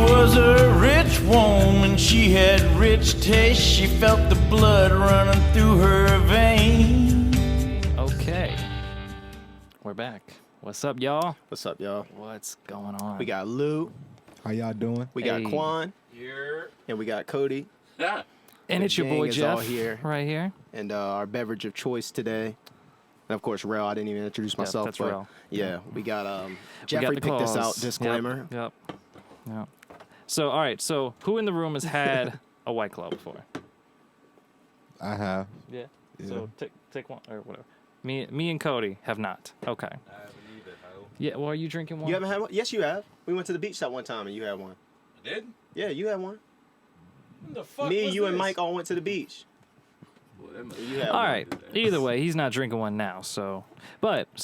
was a rich woman, she had rich taste. She felt the blood running through her veins. Okay. We're back. What's up, y'all? What's up, y'all? What's going on? We got Lou. How y'all doing? We got Hey. Quan. Here. And we got Cody. Yeah. and the it's your gang boy is Jeff all here. right here. And our beverage of choice today. And of course, Rel. I didn't even introduce myself. that's but Rel. Yeah, we got We Jeffrey got the picked this out. claws. Disclaimer. Yep. So, all right. So, who in the room has had a White Claw before? I have. Yeah. Yeah. So take one or whatever. Me and Cody have not. Okay. I haven't either, Kyle. Yeah. Well, are you drinking one? You haven't had one? Yes, you have. We went to the beach that one time and you had one. I did? Yeah, you had one. What the fuck Me, was you, and this? Mike all went to the beach. Well, that must- You had All one. right. Either way, he's not drinking one now. So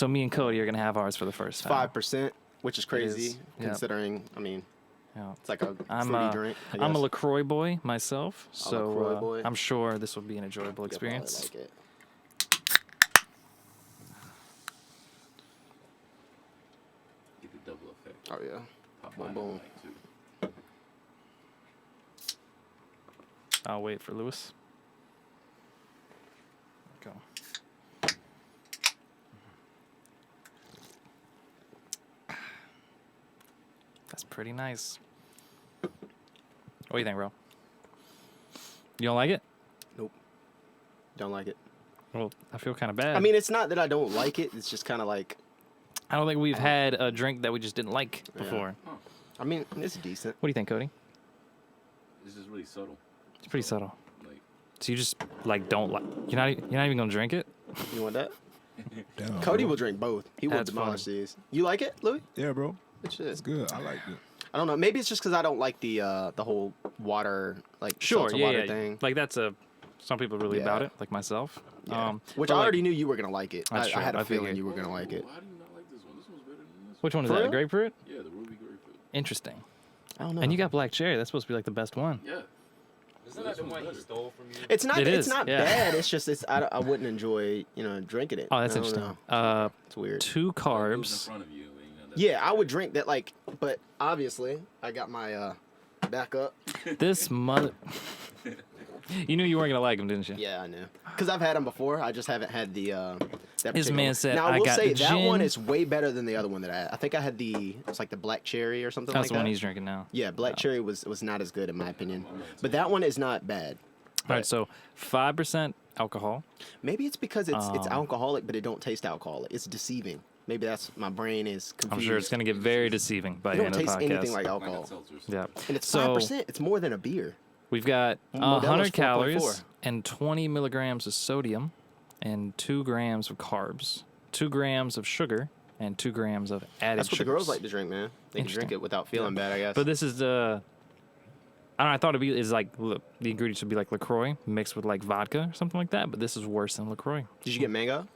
me and Cody are gonna have ours for the first time. 5%, which is crazy is, yep. considering, I mean, Yeah. it's like a I'm fruity drink. I I'm a guess. LaCroix boy myself, A so LaCroix boy. I'm sure this will be an enjoyable You'll probably experience. like it. Get the double effect. Oh, yeah. Pop Boom, mine boom. on mic, too. I'll wait for Lewis. Go. That's pretty nice. What do you think, bro? You don't like it? Don't like it. Well, I feel kind of bad. I mean, it's not that I don't like it. It's just kind of like, I don't think we've had a drink that we just didn't like before. I mean, it's decent. What do you think, Cody? This is really subtle. It's pretty subtle. Like, So you just like don't like you're not even gonna drink it? You want that? Damn, Cody bro. will drink both. He will That's demolish funny. these. You like it, Louis? Yeah, bro. Good shit. It's good. I like it. I don't know. Maybe it's just because I don't like the whole water, like seltzer water thing. Like that's some people really about Yeah. it, like myself. Yeah. Which but, I like, already knew you were gonna like it. That's I true. had a I feeling figured. you were gonna like it. why do you not like this one? This one's better than this one. Which one is For that? real? Grapefruit? Yeah, the ruby grapefruit. Interesting. I don't know. And you got black cherry. That's supposed to be like the best one. Yeah. Isn't that the one he stole from you? It's not. It It's is, not yeah. bad. It's just. I wouldn't enjoy drinking it. Oh, that's I don't interesting. know. It's weird. 2 It was in carbs. front of you. And, Yeah, I would drink that. Like, but obviously, I got my backup. This mother. You knew you weren't gonna like them, didn't you? Yeah, I knew. Because I've had them before. I just haven't had the. That This particular man one. said, Now "I I will got say the that one gin." is way better than the other one that I had. I think I had it's like the black cherry or something That's like the that. one he's drinking now. Yeah, black cherry was not as good in my opinion, but that one is not bad. All right, so 5% alcohol. Maybe it's because it's alcoholic, but it don't taste alcoholic. It's deceiving. Maybe that's my brain is confused. I'm sure it's gonna get very deceiving by It the don't end of the taste podcast. anything like I got alcohol, seltzers. Yeah. and it's So- 5%. It's more than a beer. We've got Modelo's 100 calories 4.4. and 20 milligrams of sodium and 2 grams of carbs, 2 grams of sugar, and 2 grams of added That's what the sugars. girls like to drink, man. They can drink Interesting. it without feeling bad, I guess. But this is the. I don't know, I thought is like the ingredients would be like LaCroix mixed with like vodka or something like that, but this is worse than LaCroix. Did you get mango?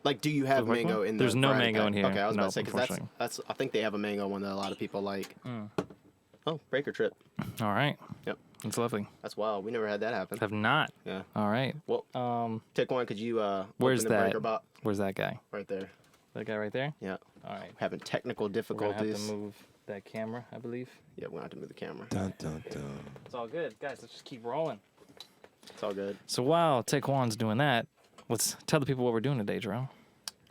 Like, do you have The white mango one? in the There's no variety mango pack? in here. Okay, I was about No, to say because unfortunately. that's I think they have a mango one that a lot of people like. Oh, breaker trip. All right. Yep, That's lovely. that's wild. We never had that happen. Have not. Yeah. All right. Well, take one. Could you Where's open the that? breaker box Where's that guy? right there? That guy right there? Yeah. All right. Having technical We're going to have difficulties. to move that camera, I believe. Yeah, we're gonna have to move the camera. Dun, dun, dun. It's all good. Guys, let's just keep rolling. It's all good. So while Taekwon's doing that, let's tell the people what we're doing today, Jerel.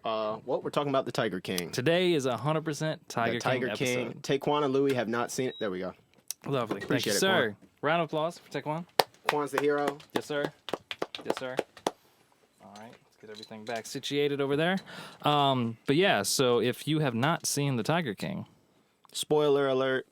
Well, we're talking about the Tiger King. Today is 100% Tiger, The Tiger King King. Taekwon and Louie have not seen it. There we go. episode. Lovely. Thank Appreciate you, it, sir. Round of applause for Taekwon. Quan's the hero. Yes, sir. Yes, sir. All right, let's get everything back situated over there. But yeah, so if you have not seen The Tiger King, Spoiler alert.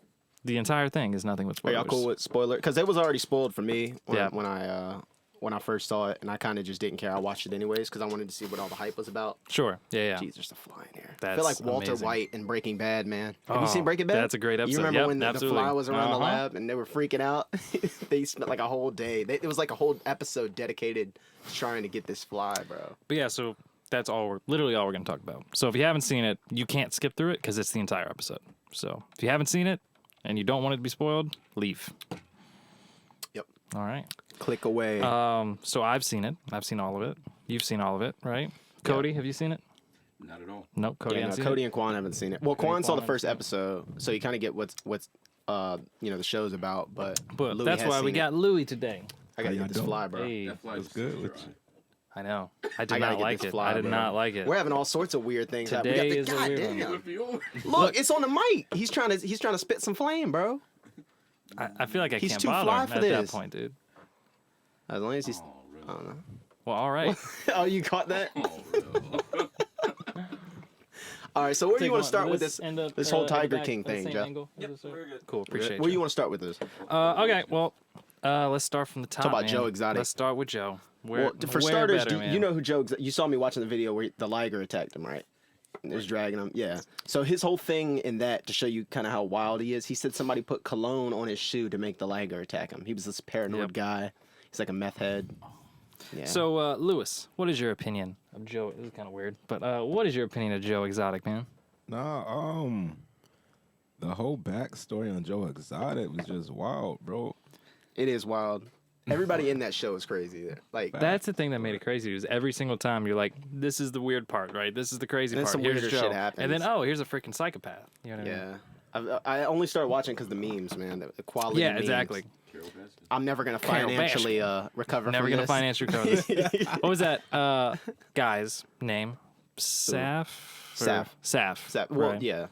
the entire thing is nothing but Are spoilers. y'all cool with spoiler? Because it was already spoiled for me Yeah. when I first saw it, and I kind of just didn't care. I watched it anyways because I wanted to see what all the hype was about. Sure. Yeah, yeah. Jeez, there's a fly in here. I That's feel like Walter amazing. White in Breaking Bad, man. Have you Oh, seen Breaking Bad? that's a great You episode. remember Yep, when the absolutely. fly was around the Uh-huh. lab and they were freaking out? They spent like a whole day. It was like a whole episode dedicated to trying to get this fly, bro. But yeah, so that's literally all we're going to talk about. So if you haven't seen it, you can't skip through it because it's the entire episode. So if you haven't seen it and you don't want it to be spoiled, leave. Yep. All right. Click away. So I've seen it. I've seen all of it. You've seen all of it, right? Cody, have you seen it? Not at all. Nope. Cody yeah, no, hasn't seen Cody it. and Quan haven't seen it. Well, Cody and Quan saw Quan the first haven't episode, so you kind of get what's the show's about. But Louis that's has why we seen it. got Louis today. I gotta How get this y'all fly, bro. Hey, That fly What's just good with dry. you? I know. I I did gotta not get like this it. fly, I did bro. not like it. We're having all sorts of weird things. happen. Today we is a got the, weird goddamn. one. If you- Look, it's on the mic. He's trying to spit some flame, bro. I feel like I He's can't too bother fly for at that this. point, dude. As long as he's. Oh, really? I don't know. Well, all right. Oh, you caught that? Oh, really? All right. So where do you want to start with Does this? end up, this whole at the Tiger back King at the thing, same Jeff? angle? Yep, Is this we're good. Cool, appreciate Where do you. you want to start with this? Okay, well, let's start from the top. about man. Joe Exotic. Let's start with Joe. Well, for where starters, better, man? you know who Joe? You saw me watching the video where the liger attacked him, right? And it was dragging him. Yeah. So his whole thing in that, to show you kind of how wild he is, he said somebody put cologne on his shoe to make the liger attack him. He was this paranoid Yep. guy. He's like a meth head. Yeah. So, Lewis, what is your opinion of Joe? This is kind of weird, but what is your opinion of Joe Exotic, man? Nah, the whole backstory on Joe Exotic was just wild, bro. It is wild. Everybody in that show is crazy. Like, That's the thing that made it crazy. Is every single time you're like, this is the weird part, right? This is the crazy And then part. some Here's weirder Joe. shit happens. And then, oh, here's a freaking psychopath. You know what I mean? yeah. I only started watching because the memes, man. The quality. Yeah, of memes. exactly. Carol Baskin. I'm never gonna Carol financially recover. Never from gonna this. financially recover this. What was that guy's name? Saf? Saf. Saf. Well, right. yeah.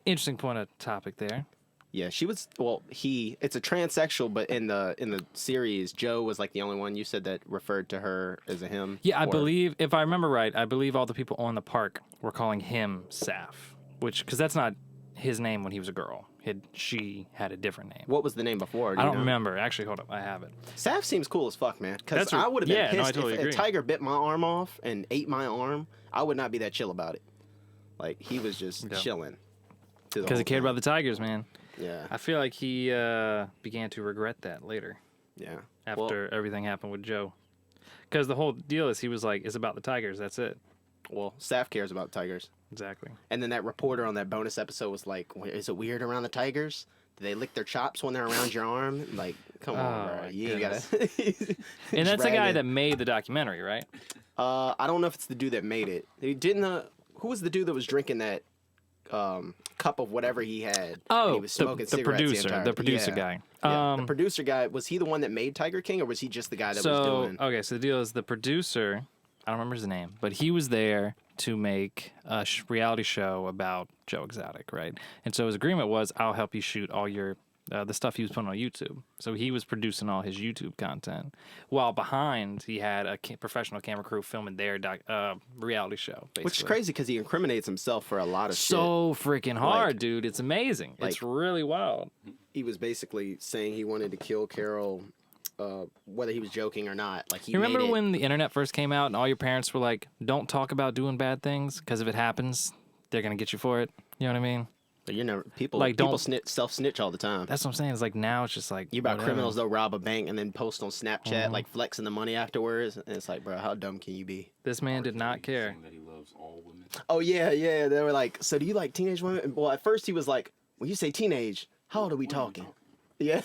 Interesting point of topic there. Yeah, she was. Well, it's a transsexual, but in the series, Joe was like the only one you said that referred to her as a him. Yeah, I Or- believe, if I remember right, I believe all the people on the park were calling him Saf, because that's not his name when he was a girl. She had a different name. What was the name before? Do I you don't know? remember. Actually, hold up, I have it. Saf seems cool as fuck, man. Because That's I would have been yeah, no, I pissed totally if agree. a tiger bit my arm off and ate my arm. I would not be that chill about it. Like he was just Yeah. chilling. Because he cared about the Tigers, man. Yeah, I feel like he began to regret that later yeah. after everything happened with Joe. Because the whole deal is he was like, it's about the Tigers. That's it. Well, Saf cares about tigers. Exactly. And then that reporter on that bonus episode was like, "Is it weird around the tigers? Do they lick their chops when they're around your arm? Like, come on, Oh, bro. my You ain't gotta." And that's the guy Dragging. that made the documentary, right? I don't know if it's the dude that made it. Who was the dude that was drinking that cup of whatever he had? and Oh, he was smoking the cigarettes producer, the producer yeah. guy. Yeah, the producer guy, was he the one that made Tiger King, or was he just the guy that was doing? Okay, so the deal is the producer, I don't remember his name, but he was there to make a reality show about Joe Exotic, right? And so his agreement was, I'll help you shoot all your the stuff he was putting on YouTube. So he was producing all his YouTube content, while behind he had a professional camera crew filming their reality show. Basically. Which is crazy because he incriminates himself for a lot of shit. So freaking hard, Like- dude. It's amazing. It's like- really wild. He was basically saying he wanted to kill Carol, whether he was joking or not. Like he You remember made it, when the internet first came out and all your parents were like, don't talk about doing bad things because if it happens, they're going to get you for it. You know what I mean? But you never people Like, people don't- self snitch all the time. That's what I'm saying. It's like now it's just like. You about whatever. criminals they'll rob a bank and then post on Snapchat Mm-hmm. like flexing the money afterwards, and it's like, bro, how dumb can you be? This man did not care. Saying that he loves all women. Oh yeah. They were like, so do you like teenage women? Well, at first he was like, when you say teenage, how old are we talking? Yeah.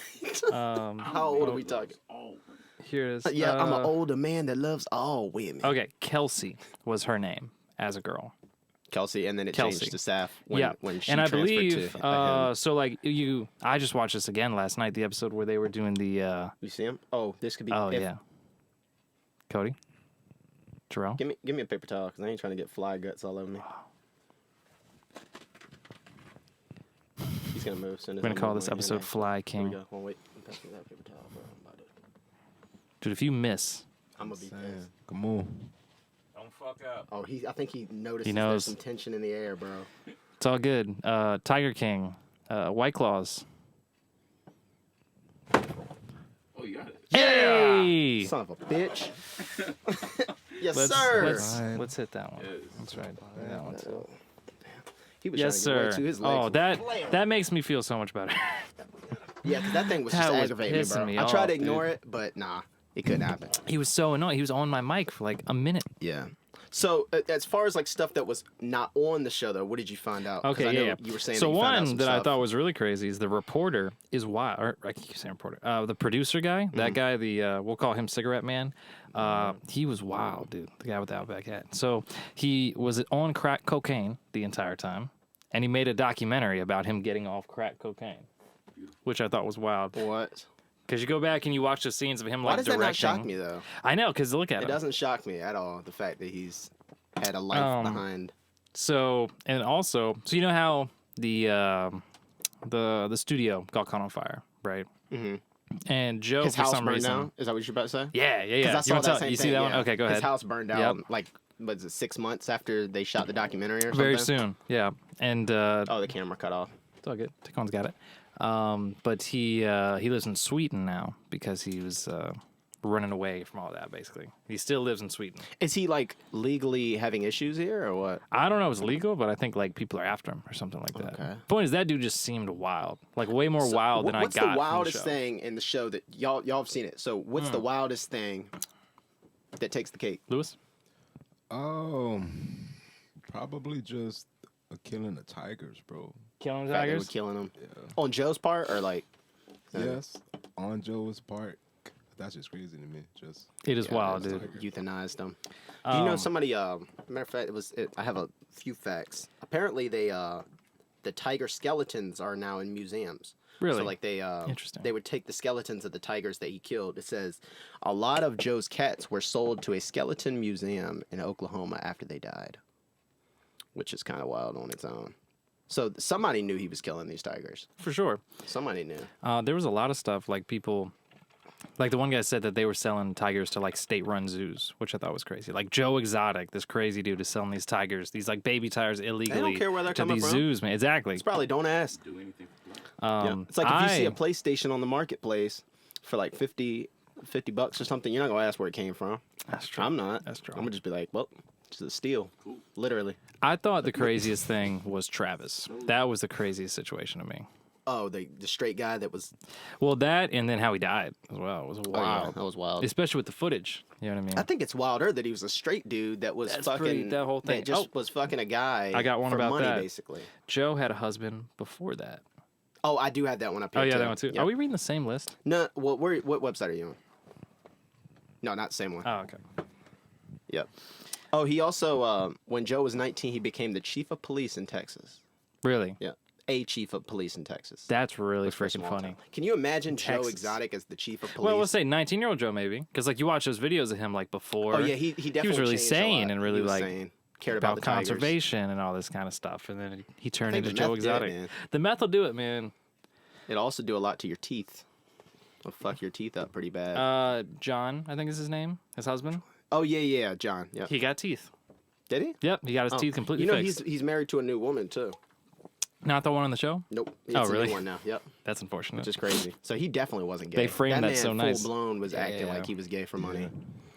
How old are we talking? All women. Here it is. Yeah, I'm an older man that loves all women. Okay, Kelsey was her name as a girl. Kelsey, and then it Kelsey. changed to Saf when, Yeah, when she and I transferred believe to him. so. Like I just watched this again last night. The episode where they were doing the. You see him? Oh, this could be. Oh yeah. Cody. Jerel. Give me a paper towel because I ain't trying to get fly guts all over me. He's gonna move soon as We're gonna I call move this my hand episode in. "Fly Here we King." go. Well, wait. Pass me that paper towel, bro. I'm about to. Dude, if you miss, I'm gonna be Man, pissed. come on. Don't fuck up. Oh, I think he noticed. He There's knows. some tension in the air, bro. it's all good. Tiger King, White Claws. Oh, you got it. Hey! Son of a bitch. yes, Let's, sir. let's hit that one. Yes. That's right. That one too. He was Yes, trying to get sir. way too. His legs Oh, were that makes me feel so much better. Yeah, because that thing was just That was aggravating me, pissing bro. me I tried to off, ignore it, but nah, it couldn't happen. He was so annoying. He was on my mic for like a minute. Yeah. So as far as like stuff that was not on the show, though, what did you find out? 'Cause I Okay, know yeah. You were saying so that you found out one some that I stuff. thought was really crazy is the reporter is wild. Or I keep saying reporter. The producer guy, Mm-hmm. that guy, we'll call him Cigarette Man. He was wild, dude. The guy with the Outback hat. So he was on crack cocaine the entire time, and he made a documentary about him getting off crack cocaine. which I thought was wild. What? Because you go back and you watch the scenes of him like Why does directing. that not shock me though? I know, because look at It him. doesn't shock me at all. The fact that he's had a life behind. So and also, so you know how the studio got caught on fire, right? Mm-hmm. And Joe, His for house some burned reason, down. Is that what you're about to say? yeah. Because I saw wanna that tell- same you thing. see that yeah. one? Okay, go ahead. His house burned down like was it 6 months after they shot the documentary or something? Very soon, yeah. And Oh, the camera cut off. it's all good. Ticon's got it. But he lives in Sweden now because he was running away from all that. Basically, he still lives in Sweden. Is he like legally having issues here or what? I don't know if it's legal, but I think like people are after him or something like that. Okay. Point is, that dude just seemed wild, like way more wild than I got. What's the wildest thing in the show that y'all have seen it? So what's the wildest thing that takes the cake? Lewis? Probably just killing the tigers, bro. Killing The fact they were killing him. On Joe's part or like? Yes, on Joe's part. That's just crazy to me. Just It is wild, it's dude. like- Euthanized them. Do you know somebody? Matter of fact, I have a few facts. Apparently, the tiger skeletons are now in museums. Really? So like Interesting. they would take the skeletons of the tigers that he killed. It says a lot of Joe's cats were sold to a skeleton museum in Oklahoma after they died, which is kind of wild on its own. So somebody knew he was killing these tigers. For sure. Somebody knew. There was a lot of stuff like people, like the one guy said that they were selling tigers to like state-run zoos, which I thought was crazy. Like Joe Exotic, this crazy dude, is selling these tigers, these like baby tigers illegally care where they're to coming these from. zoos, man. Exactly. It's probably don't ask. Do anything for blood. Yeah. It's like if you see a PlayStation on the marketplace for like $50 or something, you're not gonna ask where it came from. That's true. I'm not. That's true. I'm gonna just be like, well, it's a steal. Literally. I thought the craziest thing was Travis. That was the craziest situation to me. Oh, the straight guy that was. Well, that and then how he died as well was Oh, wild. yeah, that was wild. Especially with the footage. You know what I mean? I think it's wilder that he was a straight dude that was That's fucking pretty- that whole thing. That just was fucking a guy. I got one for about money, that. basically. Joe had a husband before that. Oh, I do have that one up here. Oh, yeah, too. that one too. Yep. Are we reading the same list? No, what website are you on? No, not the same one. Oh, okay. Yep. Oh, he also, when Joe was 19, he became the chief of police in Texas. Really? Yeah, a chief of police in Texas. That's really For a freaking small funny. town. Can you imagine Joe Texas. Exotic as the chief of police? Well, let's say 19-year-old Joe maybe, because like you watch those videos of him like before. Oh yeah, he definitely was really changed a sane lot. and really He was like sane. Cared about the tigers. conservation and all this kind of stuff, and then he turned think into the Joe meth did it, Exotic. man. The meth will do it, man. It'll also do a lot to your teeth. It'll fuck your teeth up pretty bad. John, I think is his name, his husband. Oh yeah, John. Yeah. He got teeth. Did he? Yep, he got his teeth completely You know fixed. he's married to a new woman too. Not the one on the show. Nope. It's Oh, a really? new one now. Yep. That's unfortunate. Which is crazy. So he definitely wasn't gay. They framed that man so nice. Full blown was acting Yeah. like he was gay for money.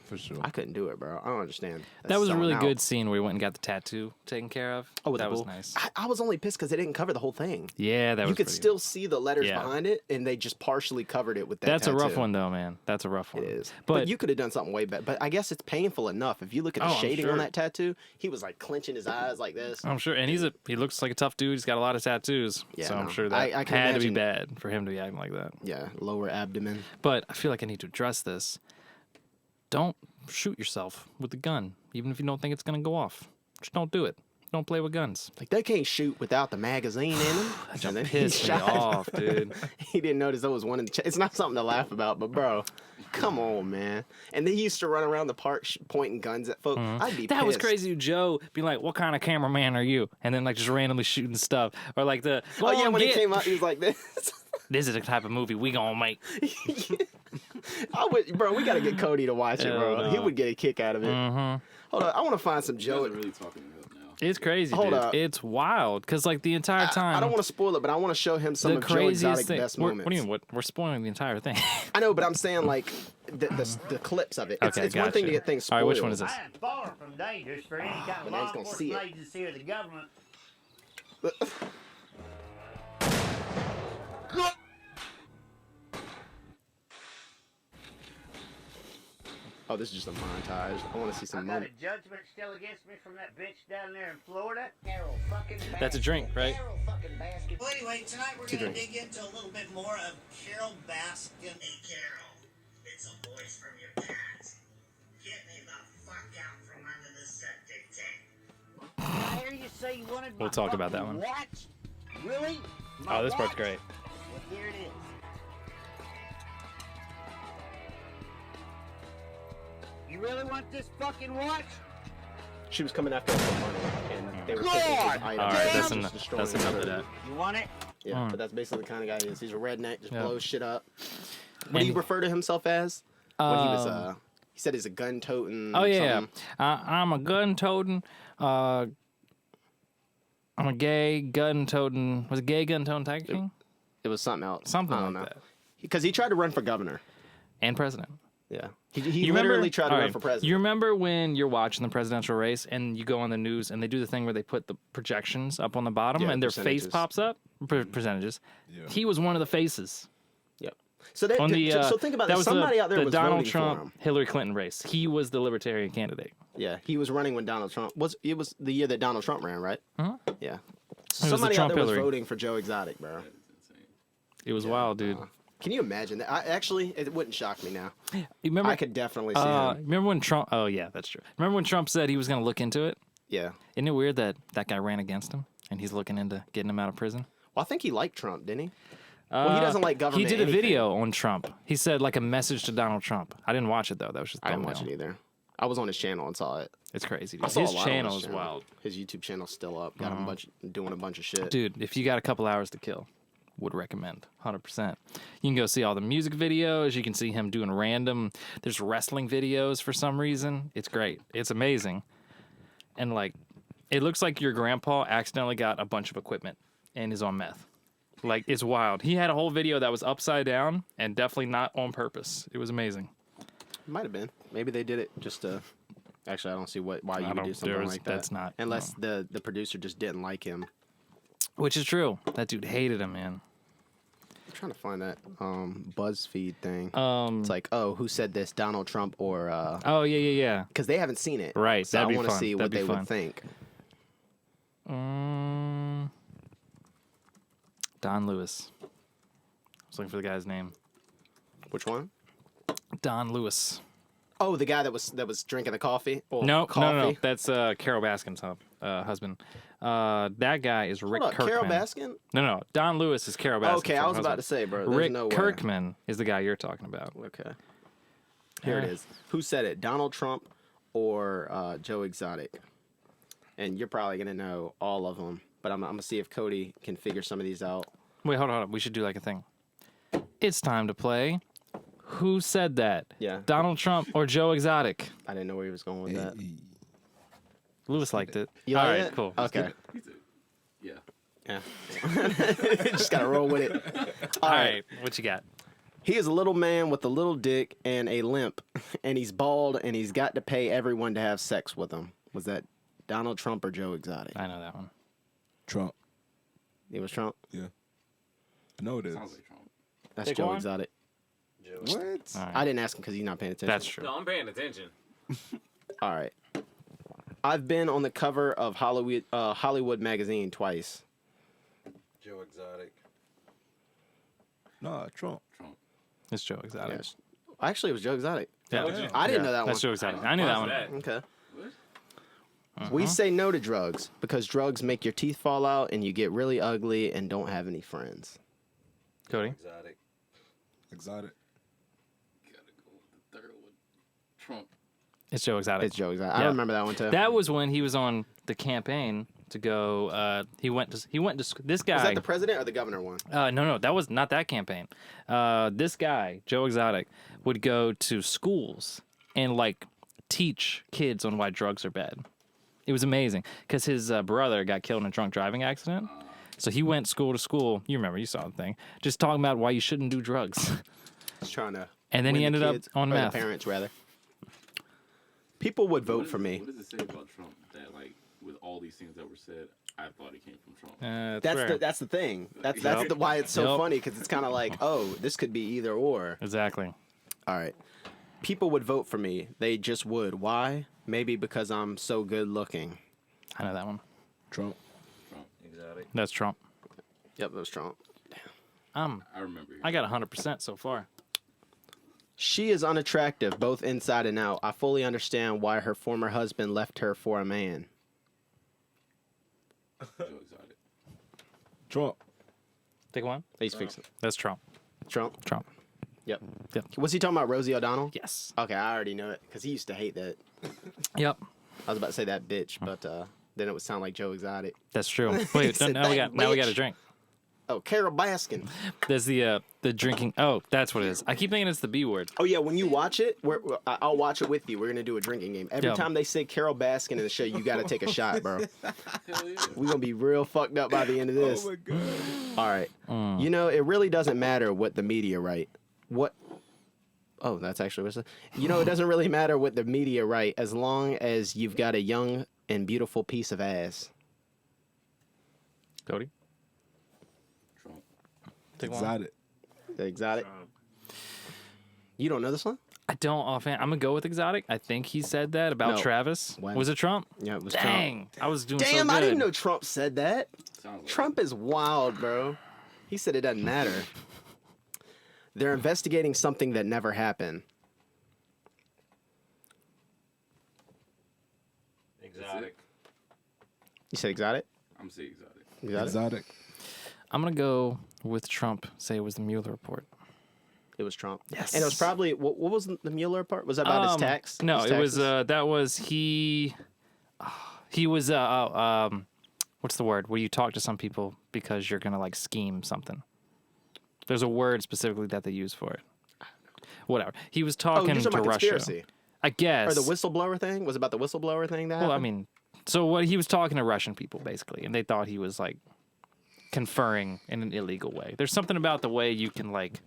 for sure. I couldn't do it, bro. I don't understand. That That's was a selling really out. good scene where he went and got the tattoo taken care of. Oh, with that the was bull. nice. I was only pissed because they didn't cover the whole thing. Yeah, that was. You could pretty still see the letters Yeah. behind it, and they just partially covered it with that. That's a rough tattoo. one though, man. That's a rough one. It is. But, But you could have done something way better. But I guess it's painful enough. If you look at the Oh, I'm shading sure. on that tattoo, he was like clenching his eyes like this. I'm sure, and he looks like a tough dude. He's got a lot of tattoos, Yeah, so I'm no. sure that I can had to be imagine- bad for him to be acting like that. Yeah, lower abdomen. But I feel like I need to address this. Don't shoot yourself with a gun, even if you don't think it's gonna go off. Just don't do it. Don't play with guns. Like they can't shoot without the magazine in them. That pissed me off, dude. He didn't notice there was one in the chest. It's not something to laugh about, but bro, come on, man. And they used to run around the park pointing guns at folks. I'd be That was pissed. crazy. Joe being like, "What kind of cameraman are you?" And then like just randomly shooting stuff, or like the Oh yeah, when get. he came out, he was like this. This is the type of movie we gonna make. Bro, we gotta get Cody to watch it, bro. Hell no. He would get a kick out of it. Hold on, I want to find some You Joe. guys are really talking it up now. It's crazy, Hold dude. up. It's wild because like the entire time. I don't want to spoil it, but I want to show him some the of Joe craziest Exotic's thing. best What moments. do you mean? What? We're spoiling the entire thing. I know, but I'm saying like the clips of it. It's, Okay, it's one thing to gotcha. get things All spoiled. right, which one is this? I am far from dangerous for any kind of But now law he's gonna see enforcement it. agency or the government. Oh, this is just a montage. I want to see I some got a moments. judgment still against me from that bitch down there in Florida. Carol fucking That's a drink, right? Carol fucking Baskin. Well, anyway, tonight we're Two going to drinks. dig into a little bit more of Carol Baskin. Hey, Carol, it's a voice from your past. Get me the fuck out from under the septic tank. I hear you say you wanted We'll my talk about that fucking one. Watch? Really? Oh, this part's great. Well, here it is. You really want this fucking watch? She was coming after him for money, and they were taking his God! items. All right, and that's just enough. destroying That's his enough of stuff. that. You want it? Yeah, but that's basically the kind of guy he is. He's a redneck, just Yeah. blows shit up. What do you refer to himself as? When he was, he said he's a gun-toting. Oh yeah, something. I'm a gun-toting. I'm a gay gun-toting. Was it gay gun-toting Tiger King? It was something else. Something I don't like know. that. Because he tried to run for governor. And president. Yeah. He You literally remember- tried to all run right, for president. You remember when you're watching the presidential race and you go on the news and they do the thing where they put the projections up on the bottom Yeah, and their face percentages. pops up? Percentages. Yeah. He was one of the faces. Yep. So, that, On the, so think about that that. was Somebody out there the was Donald voting Trump, for him. Hillary Clinton race. He was the libertarian candidate. Yeah, he was running when Donald Trump was. It was the year that Donald Trump ran, right? Uh-huh. Yeah. the Somebody out Trump there was Hillary. voting for Joe Exotic, bro. It was wild, dude. Can you imagine that? Actually, it wouldn't shock me now. You remember? I could definitely see him. Remember when Trump? Oh yeah, that's true. Remember when Trump said he was going to look into it? Yeah. Isn't it weird that that guy ran against him and he's looking into getting him out of prison? Well, I think he liked Trump, didn't he? Well, he doesn't like government. He did a anything. video on Trump. He said like a message to Donald Trump. I didn't watch it though. That was just I didn't watch thumbnail. it either. I was on his channel and saw it. It's crazy. I Dude. saw His a lot on channel his is wild. His YouTube channel's still up. Got him doing a bunch of shit. Dude, if you got a couple hours to kill, would recommend 100%. You can go see all the music videos. You can see him doing random. There's wrestling videos for some reason. It's great. It's amazing. And like, it looks like your grandpa accidentally got a bunch of equipment and is on meth. Like, it's wild. He had a whole video that was upside down and definitely not on purpose. It was amazing. Might have been. Maybe they did it just to. Actually, I don't see why you would don't- do something there's- like that. that's not- Unless the producer just didn't like him. Which is true. That dude hated him, man. I'm trying to find that BuzzFeed thing. Um, It's like, oh, who said this? Donald Trump or oh, yeah. because they haven't seen it, Right, So that'd I be want to fun. see what That'd be they fun. would think. Don Lewis. I was looking for the guy's name. Which one? Don Lewis. Oh, the guy that was drinking the coffee. Well, No, coffee. no. That's Carol Baskin's husband. That guy is Rick Hold up, Kirkman. Carol Baskin. No. Don Lewis is Carol Baskin. Okay, I was about to say, bro. There's Rick no way. Kirkman is the guy you're talking about. Okay. Here it Yeah. is. Who said it? Donald Trump or Joe Exotic? And you're probably gonna know all of them, but I'm gonna see if Cody can figure some of these out. Wait, hold on. We should do like a thing. It's time to play. Who said that? Yeah. Donald Trump or Joe Exotic? I didn't know where he was going with that. Lewis liked it. You All like right, it? cool. Okay. Yeah. Yeah. Just gotta roll with it. All right, what you got? He is a little man with a little dick and a limp, and he's bald, and he's got to pay everyone to have sex with him. Was that Donald Trump or Joe Exotic? I know that one. Trump. It was Trump. Yeah. I know it is. Sounds like Trump. That's Pick Joe one. Exotic. What? All right. I didn't ask him because he's not paying attention. That's true. No, I'm paying attention. All right. I've been on the cover of Hollywood magazine twice. Joe Exotic. Nah, Trump. Trump. It's Joe Exotic. Yes. Actually, it was Joe Exotic. Yeah. I didn't know that That's one. Joe Exotic. I knew that one. Okay. Uh-huh. We say no to drugs because drugs make your teeth fall out and you get really ugly and don't have any friends. Cody? Exotic. Exotic. Gotta go with the third one. Trump. It's Joe Exotic. It's Joe Exotic. I Yeah. remember that one too. That was when he was on the campaign to go. He went to this guy. Was that the president or the governor one? No, that was not that campaign. This guy, Joe Exotic, would go to schools and like teach kids on why drugs are bad. It was amazing because his brother got killed in a drunk driving accident. So he went school to school. You remember, you saw the thing. Just talking about why you shouldn't do drugs. He's trying to. And then win he the ended up kids, on or meth. The parents, rather. People would vote for me. What does it say about Trump that, like, with all these things that were said, I thought it came from Trump? That's the thing. That's Yep. why it's so Yep. funny because it's kind of like, oh, this could be either or. Exactly. All right. People would vote for me. They just would. Why? Maybe because I'm so good looking. I know that one. Trump. Exotic. That's Trump. Yep, that was Trump. I remember. I got 100% so far. She is unattractive, both inside and out. I fully understand why her former husband left her for a man. Joe Exotic. Trump. Take one. He's fixing. That's Trump. Trump. Yep. Yep. Was he talking about Rosie O'Donnell? Yes. Okay, I already know it because he used to hate that. Yep. I was about to say that bitch, but then it would sound like Joe Exotic. That's true. Wait, said now we that got a bitch. drink. Oh, Carol Baskin. There's the drinking. Oh, that's what it is. I keep thinking it's the B word. Oh yeah, when you watch it, I'll watch it with you. We're gonna do a drinking game. Every Yeah. time they say Carol Baskin in the show, you gotta take a shot, bro. Hell yeah. We're gonna be real fucked up by the end of this. Oh my god. All right. You know, it really doesn't matter what the media write. Oh, that's actually what's it. You know, it doesn't really matter what the media write as long as you've got a young and beautiful piece of ass. Cody. Trump. Take one. Exotic. The Exotic. You don't know this one? I don't offhand. I'm gonna go with exotic. I think he said that about No. Travis. When? Was it Trump? Yeah, it was Dang, I was doing Trump. so Damn, good. I didn't know Trump said that. Sounds like Trump is wild, bro. He said it doesn't matter. They're investigating something that never happened. Exotic. You said Exotic? I'm saying exotic. Exotic? Exotic. I'm gonna go with Trump. Say it was the Mueller report. It was Trump. Yes. And it was probably, what was the Mueller part? Was that about his tax? No, his it was taxes? that was he. He was what's the word? Where you talk to some people because you're gonna like scheme something. There's a word specifically that they use for it. Whatever. He was Oh, talking you're talking to about Russia. conspiracy. I guess. Or the whistleblower thing? Was it about the whistleblower thing that Well, I happened? mean, so what he was talking to Russian people basically, and they thought he was like conferring in an illegal way. There's something about the way you can like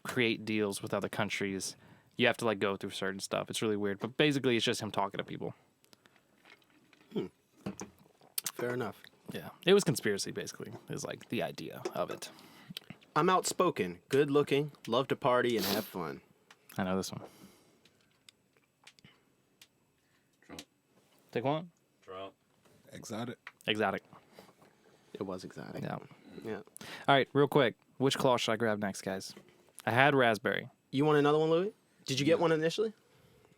create deals with other countries. You have to like go through certain stuff. It's really weird, but basically it's just him talking to people. Fair enough. Yeah, it was conspiracy basically. Is like the idea of it. I'm outspoken, good looking, love to party and have fun. I know this one. Trump. Take one. Trump. Exotic. Exotic. It was Exotic. Yeah. Yeah. All right, real quick. Which claw should I grab next, guys? I had raspberry. You want another one, Louis? Did you get one initially?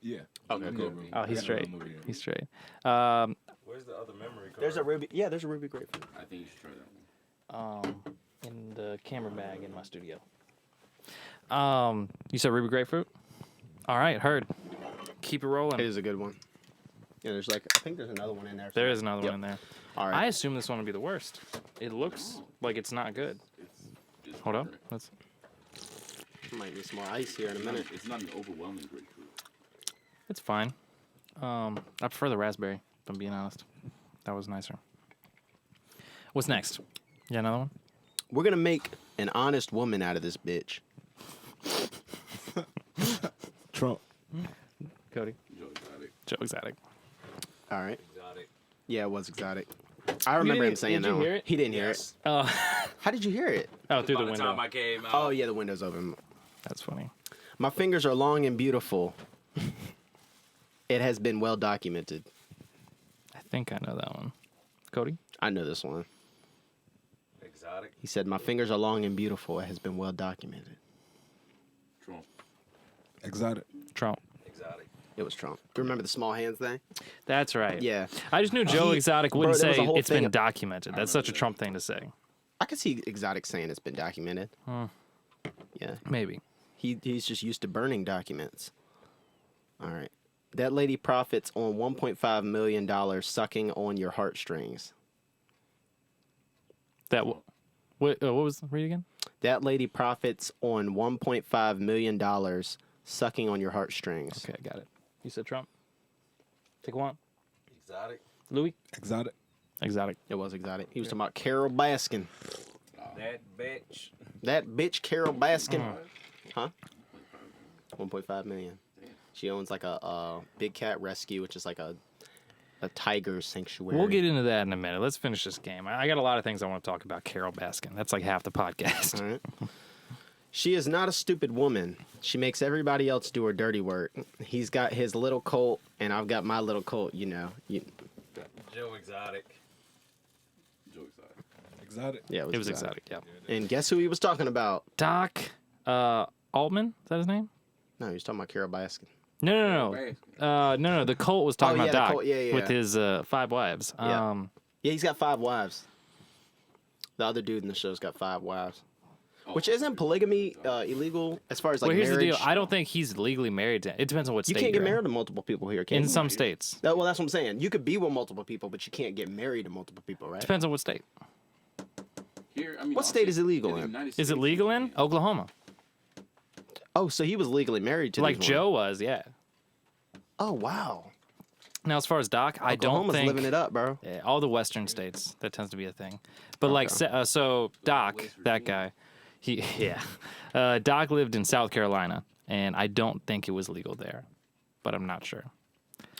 Yeah. Okay, I'm cool. good, bro. Oh, I he's got straight. one over here. He's straight. Where's the other memory card? There's a ruby. Yeah, there's a ruby grapefruit. I think you should try that one. In the camera bag in my studio. You said ruby grapefruit? All right, heard. Keep it rolling. It is a good one. Yeah, there's like, I think there's another one in there. There is another Yep. one in there. All I right. assume this one would be the worst. It looks like it's not good. It's Hold up. different. Let's. Might need some more ice here in a minute. It's not an overwhelming grapefruit. It's fine. I prefer the raspberry, if I'm being honest. That was nicer. What's next? Yeah, another one? We're gonna make an honest woman out of this bitch. Trump. Cody. Joe Exotic. Joe Exotic. All right. Exotic. Yeah, it was Exotic. I remember him didn't- saying did that you one. hear it? He didn't hear Yes. it. Oh, How did you hear it? oh through By the the window. time I came out. Oh yeah, the window's open. That's funny. My fingers are long and beautiful. It has been well documented. I think I know that one. Cody? I know this one. Exotic. He said, "My fingers are long and beautiful. It has been well documented." Trump. Exotic. Trump. Exotic. It was Trump. You remember the small hands thing? That's right. Yeah. I just knew Joe He- Exotic bro, wouldn't there was say a whole it's thing been of- documented. That's such a Trump thing to say. I could see Exotic saying it's been documented. Yeah. Maybe. He's just used to burning documents. All right. That lady profits on $1.5 million sucking on your heartstrings. That what was read again? That lady profits on $1.5 million sucking on your heartstrings. Okay, I got it. You said Trump. Take one. Exotic. Louis. Exotic. Exotic. It was Exotic. He was talking about Carol Baskin. That bitch. That bitch Carol Baskin. Huh? 1.5 million. She owns like a big cat rescue, which is like a tiger sanctuary. We'll get into that in a minute. Let's finish this game. I got a lot of things I want to talk about Carol Baskin. That's like half the podcast. All right. She is not a stupid woman. She makes everybody else do her dirty work. He's got his little colt, and I've got my little colt, you know. Joe Exotic. Joe Exotic. Exotic. Yeah, It was exotic, yeah. And guess who he was talking about? Doc Altman, is that his name? No, he was talking about Carol Baskin. No. No. The Colt was talking Oh, about yeah, the Doc Colt. Yeah, yeah, with yeah. his 5 wives. Yeah. Yeah, he's got 5 wives. The other dude in the show's got 5 wives. Which isn't polygamy illegal as far as like Well, here's marriage? the deal. I don't think he's legally married to. It depends on what You state can't get you're in. married to multiple people here, can In you? some states. Well, that's what I'm saying. You could be with multiple people, but you can't get married to multiple people, right? Depends on what state. Here, I mean, What state is illegal the in? United Is it States, legal in Oklahoma? Oh, so he was legally married to Like this Joe woman. was, yeah. Oh, wow. Now, as far as Doc, I don't Oklahoma's think living it up, bro. Yeah, all the Western states that tends to be a thing. But like, so Doc, that guy, Doc lived in South Carolina, and I don't think it was legal there, but I'm not sure.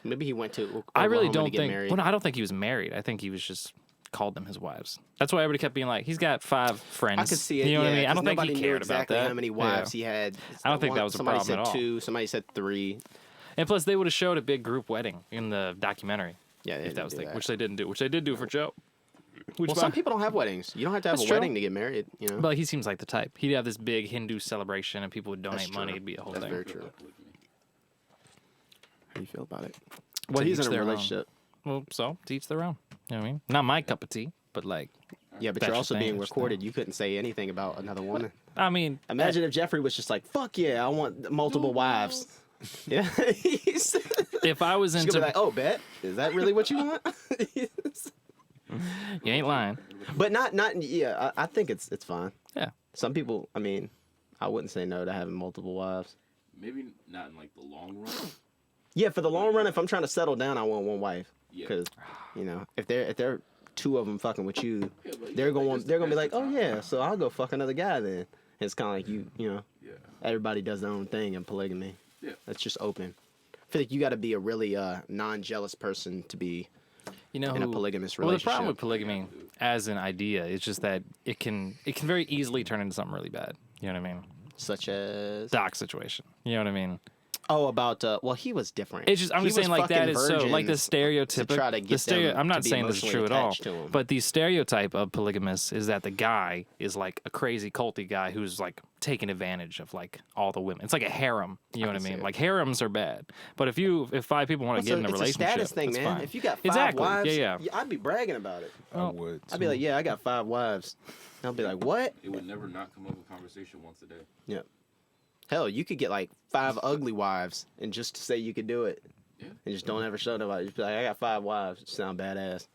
Maybe he went to Oklahoma I really to don't get think. married. Well, no, I don't think he was married. I think he was just called them his wives. That's why everybody kept being like, he's got 5 friends. I could see it. You know what I mean? I 'cause don't think nobody he knew cared exactly about that. how many wives he had. I don't think that was a somebody problem said at all. 2, somebody said 3. And plus, they would have showed a big group wedding in the documentary. Yeah, they if that didn't was do the, that. which they didn't do. Which they did do for Joe. Well, some people don't have weddings. You don't have to have That's a true. wedding to get married. You know, But he seems like the type. He'd have this big Hindu celebration, and people would donate That's money. true. It'd be a whole That's thing. very true. How do you feel about it? To Well, he's each in a their own. relationship. Well, so to each their own. You know what I mean? Not my cup of tea, but like, Yeah, but That's you're your also thing, being that's your recorded. You couldn't say anything about another woman. I mean, Imagine if Jeffrey was just like, "Fuck yeah, I want multiple wives." Yeah, he's if I was gonna into, be like, "Oh, bet is that really what you want?" you ain't lying. But not. Yeah, I think it's fine. Yeah. Some people, I mean, I wouldn't say no to having multiple wives. Maybe not in like the long run. Yeah, for the long run, if I'm trying to settle down, I want one wife. Yeah. Because, you know, if they're 2 of them fucking with you, Yeah, but they're yeah, going just they're gonna be pass like, the oh time. yeah, so I'll go fuck another guy then. And it's kind of like you know, Yeah. everybody does their own thing in polygamy. Yeah. That's just open. I feel like you got to be a really non-jealous person to be You know, in a polygamous well, the relationship. problem with polygamy as an idea is just that it can very easily turn into something really bad. You know what I mean? Such as Doc situation. You know what I mean? about well, he was different. It's just I'm He just saying was like that fucking is so like the virgins stereotypic. to try to get them I'm to not be saying this is emotionally true at all, attached to him. but the stereotype of polygamous is that the guy is like a crazy culty guy who's like taking advantage of like all the women. It's like a harem. You know what I can see mean? it. Like harems are bad, but if 5 people want to get in a it's relationship, a status thing, that's man. fine. If you got 5 Exactly. wives, Yeah. I'd be bragging about it. I would. I'd be like, yeah, I got 5 wives. And I'll be like, what? It would never not come up in conversation once a day. Yeah. Hell, you could get like 5 ugly wives and just to say you could do it. Yeah. And just don't ever show nobody. Just be like, I got 5 wives. Just sound badass.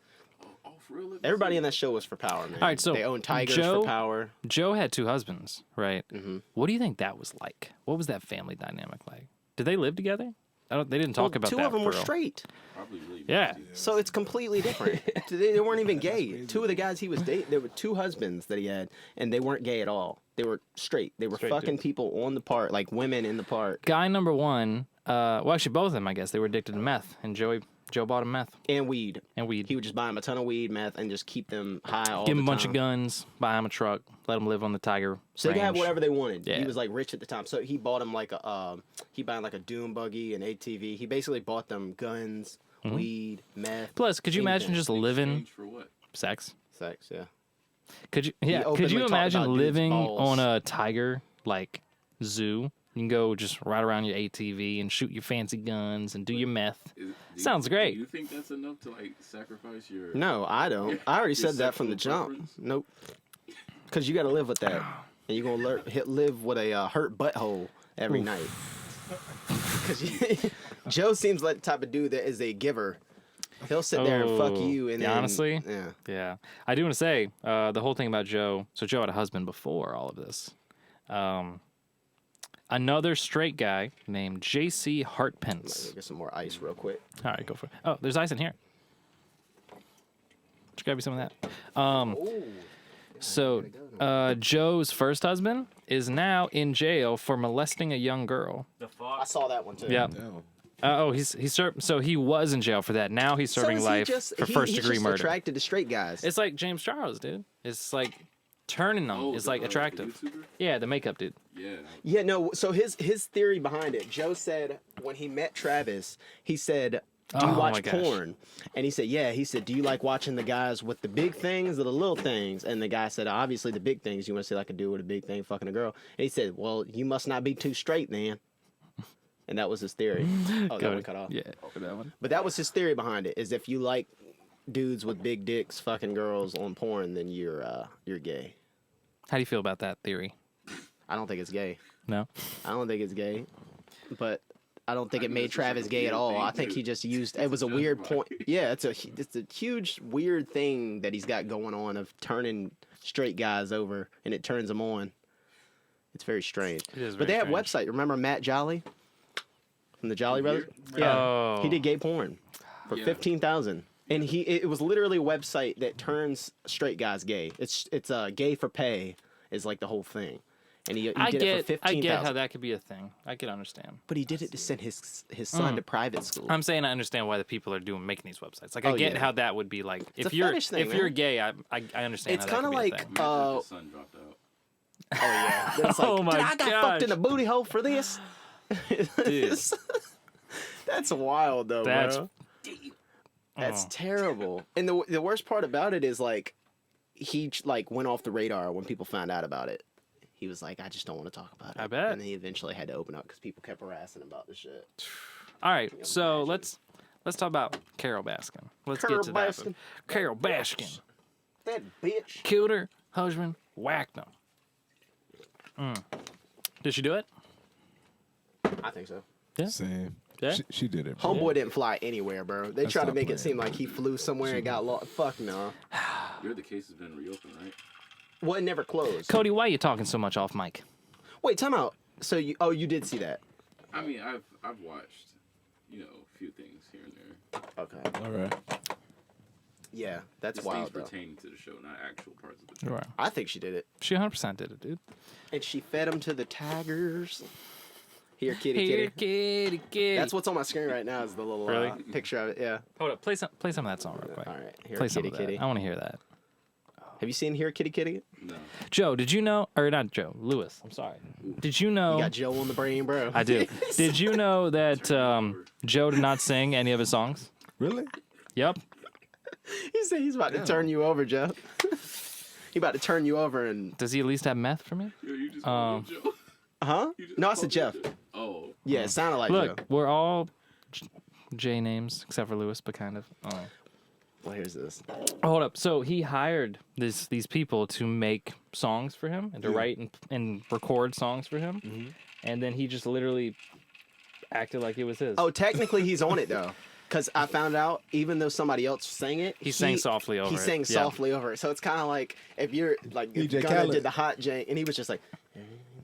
Oh, for real? Everybody in that show was for power, man. All right, so they own tigers Joe- for power. Joe had 2 husbands, right? Mm-hmm. What do you think that was like? What was that family dynamic like? Did they live together? They didn't talk about 2 that. of them for were real. straight. Probably really Yeah. nasty. So it's completely different. They weren't even gay. 2 of the guys he was dating, there were 2 husbands that he had, and they weren't gay at all. They were straight. They were Straight fucking dudes. people on the park, like women in the park. Guy number 1, well, actually both of them, I guess, they were addicted to meth, and Joe bought him meth And weed. and weed. He would just buy them a ton of weed, meth, and just keep them high all Give the him a bunch time. of guns, buy him a truck, let him live on the Tiger So they could have range. whatever they wanted. Yeah. He was like rich at the time, so he bought them like he bought like a dune buggy, an ATV. He basically bought them guns, weed, meth. Plus, could you imagine anything. just living Exchange for what? sex? Sex? Yeah. Could you? Yeah. Could openly you talked imagine about dudes' living balls. on a tiger like zoo? You can go just ride around your ATV and shoot your fancy guns and do your meth. Sounds great. Do you think that's enough to like sacrifice your? No, I don't. I already Your said that from the sexual jump. preference? Nope. Because you got to live with that, and you're gonna live with a hurt butthole every night. Because Joe seems like the type of dude that is a giver. He'll sit there and fuck Oh, you, and yeah, then, honestly? yeah. Yeah, I do want to say the whole thing about Joe. So Joe had a husband before all of this. Another straight guy named J.C. Might Hartpence. go get some more ice real quick. All right, go for it. Oh, there's ice in here. Just grab me some of that. So Joe's first husband is now in jail for molesting a young girl. The I fuck? saw that one too. Yeah. No. He's served. So he was in jail for that. Now he's serving is life he just, for first he's degree just murder. attracted to straight guys. It's like James Charles, dude. It's like turning them Oh, is the, like the attractive. YouTuber? Yeah, the makeup dude. Yeah. Yeah, no. So his theory behind it, Joe said when he met Travis, he said, "Do you Oh, my watch gosh. porn?" And he said, "Yeah." He said, "Do you like watching the guys with the big things or the little things?" And the guy said, "Obviously the big things. You want to see like a dude with a big thing fucking a girl?" And he said, "Well, you must not be too straight, then." And that was his theory. Oh, that one cut off. Yeah, for that one. But that was his theory behind it. Is if you like dudes with big dicks fucking girls on porn, then you're gay. How do you feel about that theory? I don't think it's gay. No. I don't think it's gay, but I don't think it made Travis gay at all. I think he just used. It was a weird point. Yeah, it's a huge weird thing that he's got going on of turning straight guys over, and it turns them on. It's very strange. It is But very they have strange. website. Remember Matt Jolly from the Jolly Brothers? Yeah. Oh. He did gay porn for Yeah. $15,000. And it was literally a website that turns straight guys gay. It's gay for pay is like the whole thing. And he did it for $15,000. I get how that could be a thing. I can understand. But he did it to send his son to private school. I'm saying I understand why the people are making these websites. Like Oh, I get yeah. how that would be like It's if a you're fetish thing, if you're man. gay. I understand. It's how that kind of could be a like thing. Imagine if his son dropped out. oh yeah, Then it's like, Oh my "Dude, I got fucked in gosh. a booty hole for this. Dude. That's wild though, That's- bro. That's Oh. terrible. And the worst part about it is like he like went off the radar when people found out about it. He was like, I just don't want to talk about it. I bet. And then he eventually had to open up because people kept harassing him about the shit. All right, so let's talk about Carol Baskin. Let's Carol get to that. Baskin. Carol Baskin That bitch. killed her husband, whacked him. Did she do it? I think so. Yeah. Same. Yeah. She did it. bro. Homeboy didn't fly anywhere, bro. They That's tried to not make playing. it seem like he flew somewhere and got lost. Fuck no. You heard the case has been reopened, right? Well, it never closed. Cody, why are you talking so much off mic? Wait, time out. So you did see that? I mean, I've watched, a few things here and there. Okay. All right. Yeah, that's Just wild things though. pertaining to the show, not actual parts of the show. Right. I think she did it, She 100% did it, dude. and she fed him to the tigers. Here, kitty, Here, kitty. kitty, kitty. That's what's on my screen right now. Is the little Really? picture of it? Yeah. Hold up. Play some of that song real quick. All right. Here, Play some kitty, of that. kitty. I want to hear that. Have you seen Here, kitty, kitty? No. Joe, did you know, or not Joe, Lewis, I'm sorry. Did you know, You got Joe on the brain, bro. I do. Did you know that Joe did not sing any of his songs? Really? Yep. He said he's about to turn you over, Joe. He about to turn you over and Does he at least have meth for me? Yo, you just called him Joe. huh? You just No, I called said him Jeff. Joe. Oh. Yeah, it sounded like Look, Joe. we're all J names except for Lewis, but kind of. Oh. Well, here's this. Hold up. So he hired these people to make songs for him and to write and record songs for him, and then he just literally acted like it was his. Oh, technically he's on it though, because I found out even though somebody else sang it, He sang softly over He it. sang Yeah. softly over it. So it's kind of like if you're like if DJ Gunna Khaled. did the hot jank, and he was just like,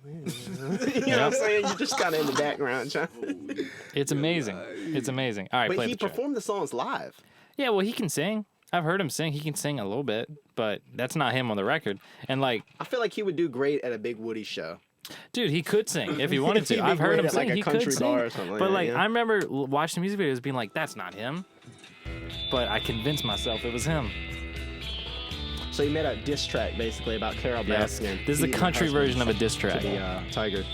you know what I'm saying? You're just kind of in the background, trying. It's amazing. It's amazing. All right, But play he the track. performed the songs live. Yeah, well, he can sing. I've heard him sing. He can sing a little bit, but that's not him on the record. And like, I feel like he would do great at a Big Woody show. dude, he could sing if he wanted He'd to. be I've heard great him at, like, sing. a He country could sing. bar or something like But that, like, yeah. I remember watching music videos, being like, "That's not him." But I convinced myself it was him. So he made a diss track basically about Carol Yeah. Baskin. This is the beating her country husband version of a diss to track. the Tiger.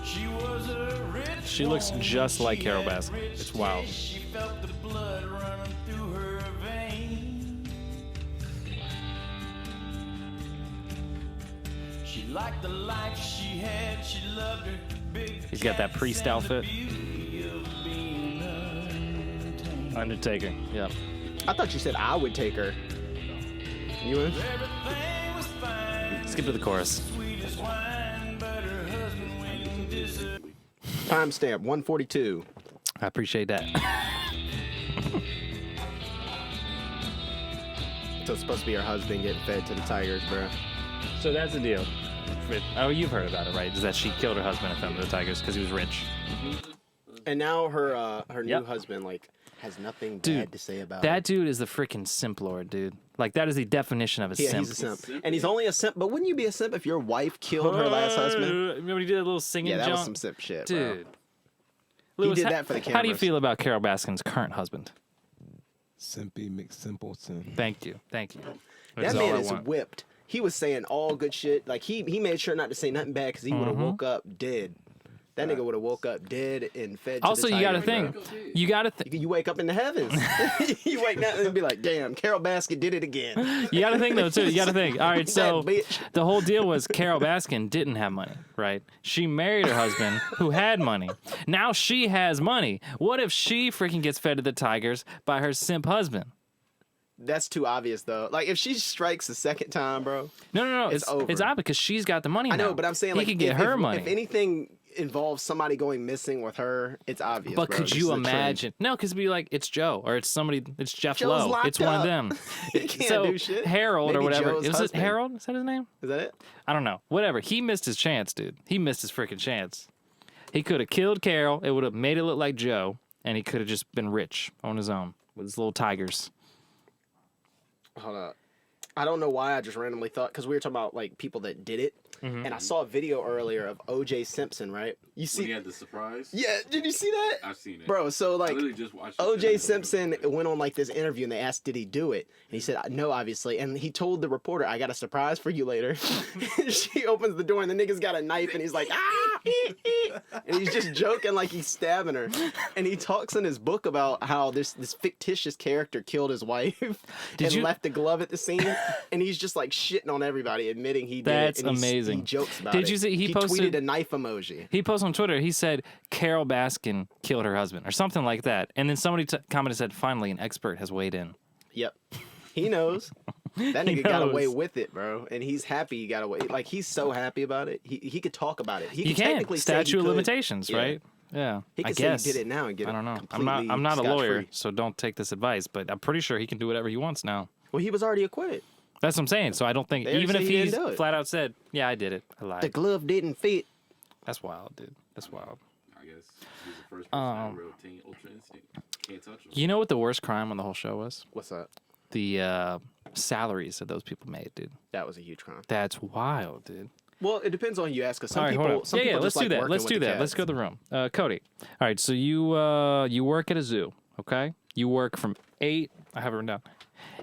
She was a rich She looks woman. just like She Carol had Baskin. rich It's wild. taste. She felt the blood running through her veins. She liked the life she had. She loved her big He's got that cats priest and the outfit. beauty of being untamed. Undertaker. Yep. I thought you said I would take her. You in? Everything was fine. Skip to the chorus. Sweet as wine, but her husband went disappeared. Timestamp 142. I appreciate that. So it's supposed to be her husband getting fed to the tigers, bro. So that's the deal. Oh, you've heard about it, right? Is that she killed her husband and fed him to the tigers because he was rich. And now her new Yep. husband like has nothing Dude, bad to say about That it. dude is the freaking simp lord, dude. Like, that is the definition of a Yeah, simp. he's a simp. And he's only a simp, but wouldn't you be a simp if your wife killed her last husband? Remember when he did that little singing Yeah, that jump? was some simp shit, bro. Dude. Lewis, did how- that for the How do you cameras. feel about Carol Baskin's current husband? Simpy McSimpleton. Thank you. Thank you. That That's all man I is want. whipped. He was saying all good shit. Like he made sure not to say nothing bad because he would have woke up dead. That nigga would have woke up dead and fed. Also, to the you got to tiger, think. bro. You got to think. You wake up in the heavens. You wake up and be like, "Damn, Carol Baskin did it again." You got to think though too. You got to think. All right, so That bitch. the whole deal was Carol Baskin didn't have money, right? She married her husband who had money. Now she has money. What if she freaking gets fed to the tigers by her simp husband? That's too obvious, though. Like, if she strikes the second time, bro. No. It's over. It's odd because she's got the money. I know, now. but I'm saying, he like, could get if, her if, money. If anything involves somebody going missing with her, it's obvious. But bro. could This you is a trend. imagine? No, because it'd be like it's Joe or it's somebody. It's Jeff Joe's Lowe. locked It's one of up. them. He can't so do shit. Harold or Maybe whatever. Joe's Was it husband. Harold? Is that his name? Is that it? I don't know. Whatever. He missed his chance, dude. He missed his freaking chance. He could have killed Carol. It would have made it look like Joe, and he could have just been rich on his own with his little tigers. Hold up. I don't know why I just randomly thought, because we were talking about like people that did it, and I saw a video earlier of O.J. Simpson, right? You When see? he had the surprise. Yeah, did you see that? I've seen it. Bro, so I like literally just watched it. O.J. Simpson went on like this interview and they asked, did he do it? And he said, no, obviously. And he told the reporter, I got a surprise for you later. She opens the door and the nigga's got a knife and he's like, ah! And he's just joking like he's stabbing her. And he talks in his book about how this fictitious character killed his wife and you- left the glove at the scene. And he's just like shitting on everybody, admitting he did That's it. And amazing. He jokes about Did it. you see he posted tweeted a knife emoji. He posted on Twitter. He said Carol Baskin killed her husband or something like that. And then somebody commented said, "Finally, an expert has weighed in." Yep. He knows. That He nigga got knows. away with it, bro. And he's happy he got away. Like, he's so happy about it. He could talk about it. He You could can technically say he statute of could. limitations, Yeah. right? Yeah, He I could say guess. he did it now and get I don't know. I'm completely not a lawyer, scot-free. so don't take this advice. But I'm pretty sure he can do whatever he wants now. Well, he was already acquitted. That's what I'm saying. So I don't think They already even said if he didn't he's do it. flat out said, "Yeah, I did it. I lied." The glove didn't fit. That's wild, dude. That's wild. I guess he's the first person to have real teen ultra instinct. Can't touch him. You know what the worst crime on the whole show was? What's that? The salaries that those people made, dude. That was a huge crime. That's wild, dude. Well, it depends on who you ask. Cause some All right, hold people, up. some people let's just do like that. working Let's with do the that. Let's cats. go to the room. Cody. All right, so you work at a zoo, okay? You work from 8, I have it written down,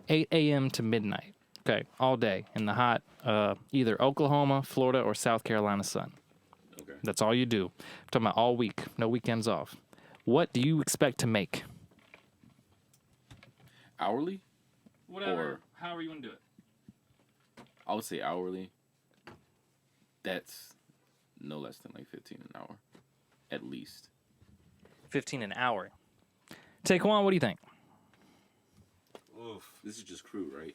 8 a.m. to midnight, okay, all day in the hot either Oklahoma, Florida, or South Carolina sun. Okay. That's all you do. I'm talking about all week, no weekends off. What do you expect to make? Hourly? Whatever. However you want to do it. I would say hourly. That's no less than like 15 an hour, at least. 15 an hour. Taekwon, what do you think? Oof. This is just crew, right?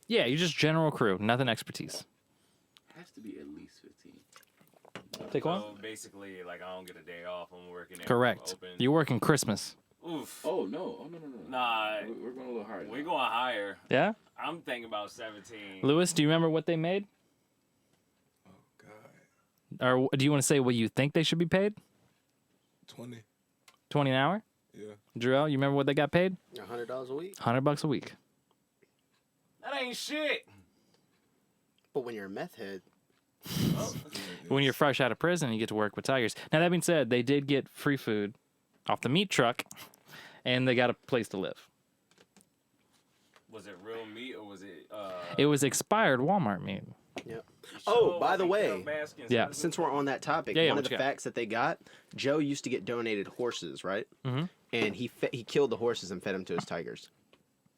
Yeah, you're just general crew, nothing expertise. Has to be at least 15. Taekwon? So basically, like, I don't get a day off. I'm working. Correct. Open. You're working Christmas. Oof. Oh no! Oh no! Nah, We're going a little higher. we're going higher. Yeah? I'm thinking about 17. Lewis, do you remember what they made? Oh God, Or do you want to say what you think they should be paid? 20. 20 an hour? Yeah. Jarrell, you remember what they got paid? $100 a week. $100 a week. That ain't shit. But when you're a meth head, When you're fresh out of prison, you get to work with tigers. Now, that being said, they did get free food off the meat truck, and they got a place to live. Was it real meat or was it? It was expired Walmart meat. yep. sure Oh, by it the wasn't way, Carol Baskin's Yeah. husband? since we're on that topic, Yeah, one what of the you got? facts that they got, Joe used to get donated horses, right? Mhm. And he killed the horses and fed them to his tigers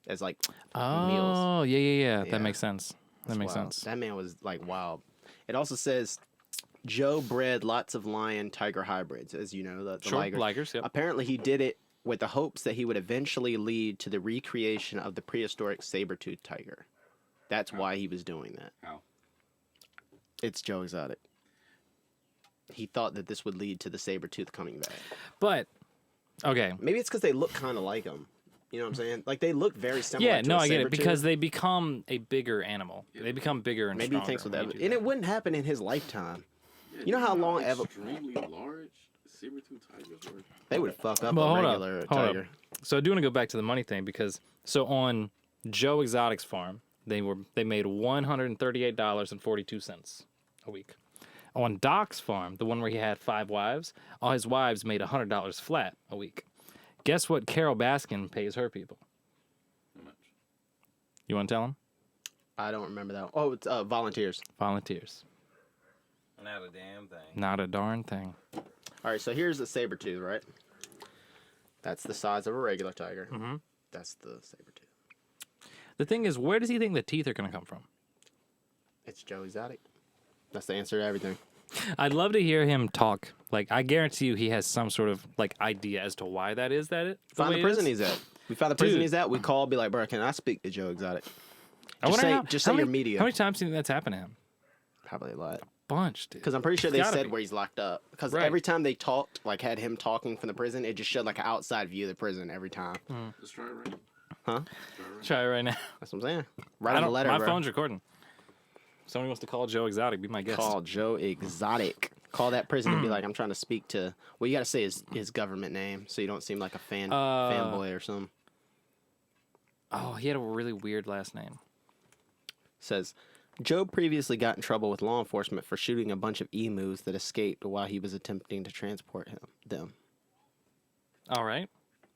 as like meals. Oh, yeah. Yeah. That makes sense. That makes Wild. sense. That man was like wild. It also says Joe bred lots of lion tiger hybrids, as you know, the Sure, liger. ligers, yep. Apparently, he did it with the hopes that he would eventually lead to the recreation of the prehistoric saber-toothed tiger. That's why he was doing that. How? It's Joe Exotic. He thought that this would lead to the saber-tooth coming back. But, okay. Maybe it's because they look kind of like him. You know what I'm saying? Like, they look very similar Yeah, to no, a I get it. saber-tooth. Because they become a bigger animal. They become bigger and Maybe he stronger thinks with when that. you do And it wouldn't happen in his lifetime. Yeah, You know how long extremely large saber-tooth tigers were? They would fuck up Well, a hold up, regular hold up. tiger. So I do want to go back to the money thing because so on Joe Exotic's farm, they made $138.42 a week. On Doc's farm, the one where he had 5 wives, all his wives made $100 flat a week. Guess what Carol Baskin pays her people? How much? You want to tell him? I don't remember that. Oh, it's volunteers. Volunteers. Not a damn thing. Not a darn thing. All right, so here's a saber tooth, right? That's the size of a regular tiger. Mm-hmm. That's the saber tooth. The thing is, where does he think the teeth are going to come from? It's Joe Exotic. That's the answer to everything. I'd love to hear him talk. Like, I guarantee you he has some sort of, like, idea as to why that is. Find the prison he's at. We found the prison Dude. he's at. We call, be like, bro, can I speak to Joe Exotic? I Just wonder say, how- just how say your many- media. How many times do you think that's happened to him? Probably a lot. Bunch, dude. Because I'm pretty sure they Gotta said be. where he's locked up. Because Right. every time they talked, like had him talking from the prison, it just showed like an outside view of the prison every time. Let's try it right now. Huh? Try it right now. That's what I'm saying. Write I him a don't- letter, my bro. phone's recording. Somebody wants to call Joe Exotic. Be my guest. Call Joe Exotic. Call that prison and be like, I'm trying to speak to. Well, you got to say his government name so you don't seem like a fanboy or something. Oh, he had a really weird last name. Says, Joe previously got in trouble with law enforcement for shooting a bunch of emus that escaped while he was attempting to transport them. All right.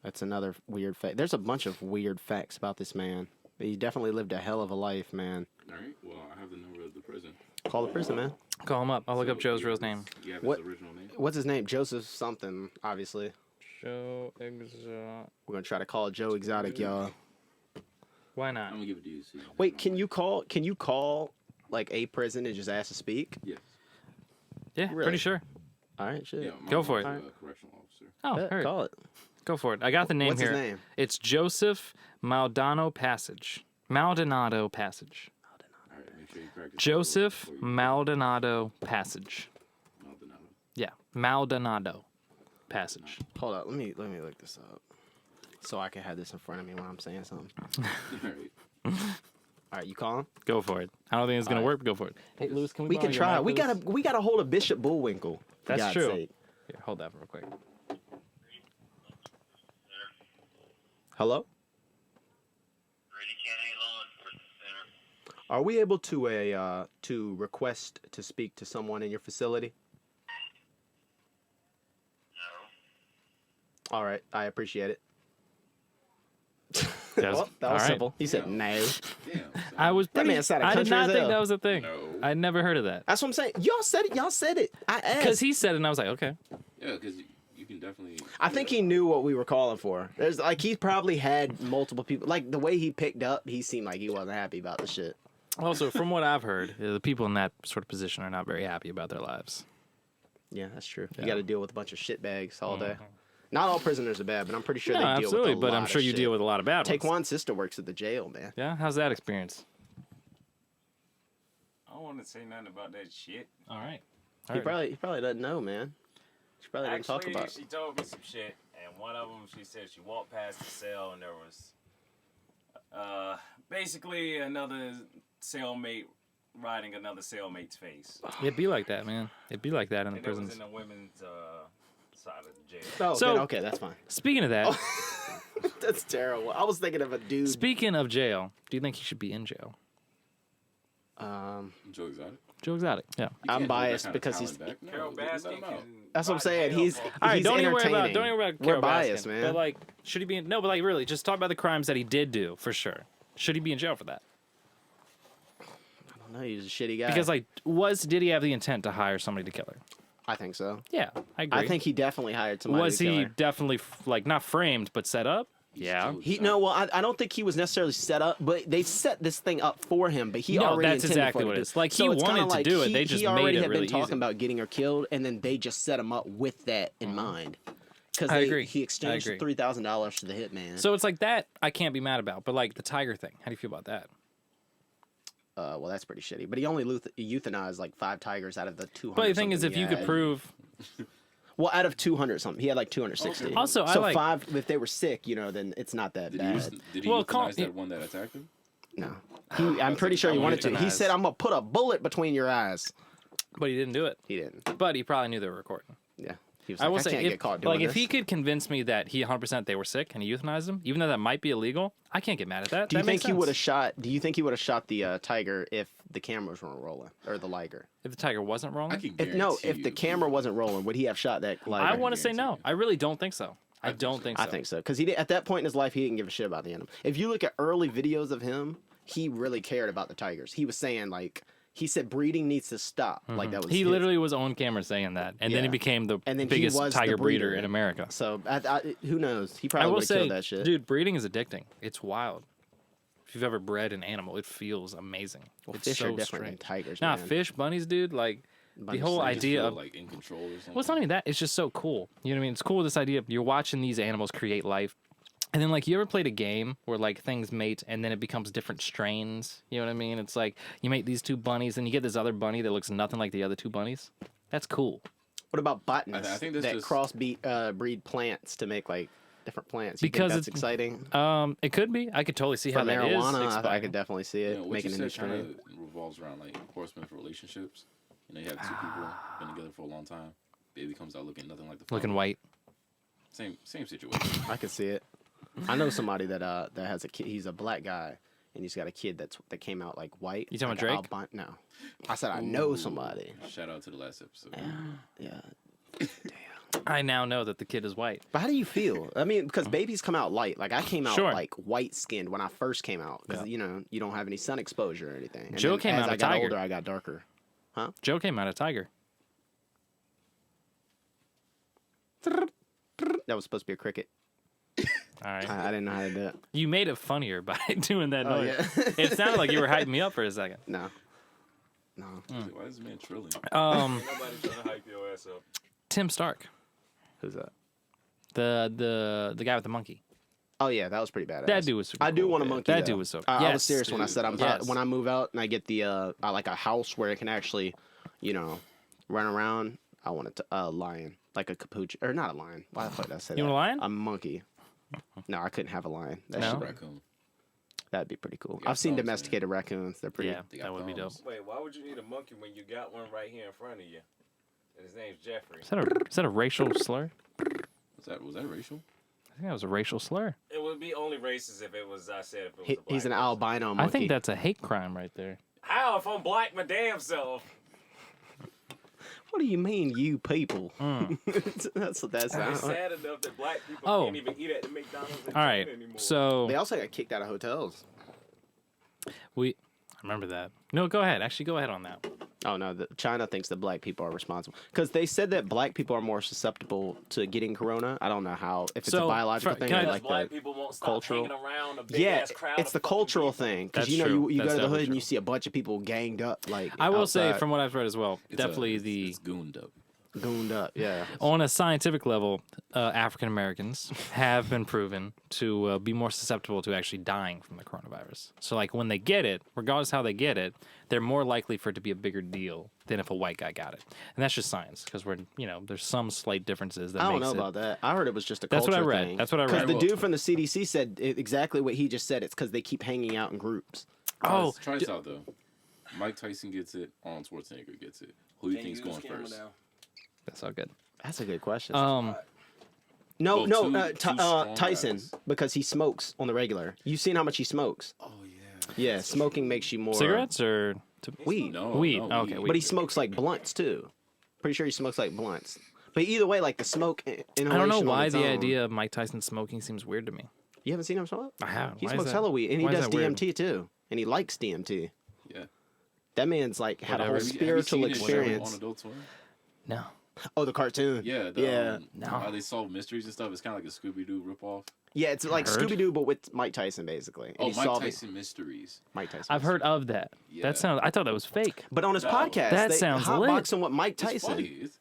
That's another weird fact. There's a bunch of weird facts about this man. He definitely lived a hell of a life, man. All right. Well, I have the number of the prison. Call the prison, man. Call him up. I'll look up Joe's real name. You have What- his original name? What's his name? Joseph something, obviously. Joe Exotic. We're going to try to call Joe Exotic, y'all. Why I'm not? gonna give it to you. So you Wait, can you call like a prison and just ask to speak? Yes. Yeah, Really? pretty sure. All right, shit. Yeah. my Go for mom's it. a correctional officer. Oh, Bet, hurry. call it. Go for it. I got the name What's here. his name? It's Joseph Maldonado Passage. Maldonado Passage. All right. Make sure you practice. Joseph before you- Maldonado Passage. Maldonado. Yeah, Maldonado Passage. Hold up. Let me look this up so I can have this in front of me when I'm saying something. All right. All right, you call him? Go for it. I don't think it's gonna All right. work, but go for it. Hey, Lewis, can We borrow can your try. mic, We Lewis? gotta hold a Bishop Bullwinkle. for That's God's true. sake. Here, hold that real quick. Hello? Brady County Law Enforcement Center. Are we able to request to speak to someone in your facility? No. All right, I appreciate it. That's- Well, that all was right. simple. He said no. Damn. I was That pretty. man sounded I did country not as think hell. that was a thing. No. I'd never heard of that. That's what I'm saying. Y'all said it. Y'all said it. I Because asked. he said it, and I was like, okay. Yeah, because you can definitely. I think he knew what we were calling for. There's like he probably had multiple people. Like the way he picked up, he seemed like he wasn't happy about the shit. Also, from what I've heard, the people in that sort of position are not very happy about their lives. Yeah, that's true. Yeah. You got to deal with a bunch of shitbags all day. Not all prisoners are bad, but I'm pretty sure No, they deal absolutely, with a but lot I'm of sure you shit. deal with a lot of bad ones. Taquan's sister works at the jail, man. Yeah, how's that experience? I don't want to say nothing about that shit. All right. He probably doesn't know, man. She probably didn't talk Actually, about it. she told me some shit, and one of them, she said she walked past the cell, and there was, basically another cellmate riding another cellmate's face. It'd be like that, man. It'd be like that in the And it was prisons. in the women's side of the jail. Oh, So- then, okay, that's fine. Speaking of that, That's terrible. I was thinking of a dude. speaking of jail, do you think he should be in jail? Joe Exotic. Joe Exotic. Yeah. You I'm can't hold that biased kind of because he's- talent back. No, Carol let Baskin him out. can. That's what I'm ride saying. jail He's for- All right, he's don't even worry about entertaining. don't even worry about We're Carol biased, Baskin. man. But like, should he be in? No, but like, really, just talk about the crimes that he did do for sure. Should he be in jail for that? I don't know. He's a shitty guy. Because like, did he have the intent to hire somebody to kill her? I think so. Yeah, I agree. I think he definitely hired somebody. was to kill he her. definitely like not framed but set up? Yeah. Joe He Exotic. no, well, I don't think he was necessarily set up, but they set this thing up for him. But he No, already that's intended exactly for what it it to is. do. Like, So he it's kinda wanted to do it, they just he already made it had really been talking easy. about getting her killed, and then they just set him up with that in mind. Because I agree. He exchanged agree. $3,000 to the hitman. So it's like that I can't be mad about, but like the tiger thing, how do you feel about that? Well, that's pretty shitty. But he only euthanized like 5 tigers out of the 200. But the thing is, something if he you could had. prove, Well, out of 200 something, he had like 260. Okay. Also, I so like- 5. If they were sick, you know, then it's not that Did bad. he Well, euthanize that one that attacked him? No, I'm pretty sure he wanted to. He Euthanized. said, "I'm gonna put a bullet between your eyes." but he didn't do it. He didn't. But he probably knew they were recording. Yeah, he was I like, will I say, can't if, get caught doing like, if this. he could convince me that he 100% they were sick and he euthanized them, even though that might be illegal, I can't get mad at that. Do you That think makes he would have sense. shot? Do you think he would have shot the tiger if the cameras weren't rolling or the liger? If the tiger wasn't wrong, I can If no, guarantee if the you- camera wasn't rolling, would he have shot that liger? I want to say guarantee no. you. I really don't think so. I don't think so. I think so because he did, at that point in his life he didn't give a shit about the animal. If you look at early videos of him, he really cared about the tigers. He was saying like He said breeding needs to stop. Like that was He his- literally was on camera saying that, and then he Yeah. became the And then he biggest was the tiger breeder breeder. in America. So who knows? He I probably will would have say, killed that shit. dude, breeding is addicting. It's wild. If you've ever bred an animal, it feels amazing. Well, it's fish so are different than strange. tigers. Nah, man. fish, bunnies, dude. Like Bunnies the whole are- They just idea feel, of like in control or something. well, it's not even that. It's just so cool. You know what I mean? It's cool this idea of you're watching these animals create life. And then, like, you ever played a game where, like, things mate and then it becomes different strains? You know what I mean? It's like you mate these two bunnies and you get this other bunny that looks nothing like the other two bunnies. That's cool. What about botanists I think that's that just- breed plants to make like different plants? You Because think that's it's- exciting. It could be. I could totally see For how that is. marijuana, I exciting. could definitely see it What making you a new said kind strain. of revolves around like horsemen for relationships. You know, you have two people been together for a long time. Baby comes out looking nothing like the Looking father. white. Same situation. I can see it. I know somebody that has a kid. He's a black guy, and he's got a kid that came out like white. You talking like about Drake? No, I said I know Ooh. somebody. Shout out to the last episode. Yeah. I now know that the kid is white. But how do you feel? I mean, because babies come out light. Like I came out Sure. like white skinned when I first came out because you know you don't have any sun exposure or anything. And Joe then came as out I a got tiger. older, I got darker. Joe came out a tiger. That was supposed to be a cricket. All right. I didn't know how to do it. You made it funnier by doing that Oh, noise. yeah. It sounded like you were hyping me up for a second. No. Why is this man trilling? Nobody trying to hype your ass up. Tim Stark, Who's that? the guy with the monkey. Oh yeah, that was pretty badass. That dude was super I do cool. want a monkey. That though. dude was so. I was Yes, serious when I dude. said Yes. when I move out and I get the like a house where it can actually, you know, run around. I want a lion, like a capuchin, or not a lion. Why the fuck did I say You that? want a lion? A monkey. No, I couldn't have a lion. That No? shit- Raccoon. that'd be pretty cool. got I've seen thumbs, man. domesticated raccoons. They're pretty. Yeah, They got that would be dope. thumbs. Wait, why would you need a monkey when you got one right here in front of you? And his name's Jeffrey. Is that a racial slur? Was that racial? I think that was a racial slur. It would be only racist if it was, I said, if it was a black He's an person. albino monkey. I think that's a hate crime right there. How if I'm black my damn self? What do you mean, you people? Hmm. That's what that It's sounds like. sad enough that black people Oh. can't even eat at the McDonald's in All right, China anymore. so They also got kicked out of hotels. I remember that. No, go ahead. Actually, go ahead on that. Oh no, China thinks that black people are responsible because they said that black people are more susceptible to getting corona. I don't know how if it's So, a biological for- thing can I- or Because like black the people won't stop cultural- hanging around a big yeah, ass crowd it's of the fucking cultural people. thing because That's you know true. you go That's to the hood definitely and you true. see a bunch of people ganged up like I will say, outside, from what I've read as well, It's definitely it's gooned up. gooned up. Yeah, on a scientific level, African Americans have been proven to be more susceptible to actually dying from the coronavirus. So, like, when they get it, regardless how they get it, they're more likely for it to be a bigger deal than if a white guy got it. And that's just science, because there's some slight differences that I don't makes know it. about that. I heard it was just a That's culture what I read. thing. That's what I Because read. the dude from the CDC said exactly what he just said. It's because they keep hanging out in groups. Oh, Try this out though. Mike Tyson gets it. Arnold Schwarzenegger gets it. Who do you Can you think's going use camera first? now? that's all good. That's a good question. Um, no, Well, no, two strong Tyson guys. because he smokes on the regular. You've seen how much he smokes. Oh yeah. Yeah, smoking makes you more cigarettes or weed. No. weed? no, Okay, weed. But he smokes like blunts too. Pretty sure he smokes like blunts. But either way, like the smoke inhalation. I don't know on why its the own- idea of Mike Tyson smoking seems weird to me. You haven't seen him smoke? I have. He Why is smokes that- hella weed, and he why is does that weird? DMT too, and he likes DMT. Yeah. That man's like had a whole Whatever. spiritual Have you seen his show experience. on Adult Swim? No. Oh, the cartoon. Yeah. Yeah. No. How they solve mysteries and stuff. It's kind of like a Scooby Doo ripoff. Yeah, it's like Heard? Scooby Doo, but with Mike Tyson basically. And Oh, he's Mike solving Tyson mysteries. Mike Tyson. I've heard of that. Yeah. I thought that was fake. But on his No. podcast, That they sounds lit. hotboxing with Mike It's Tyson. funny. It's,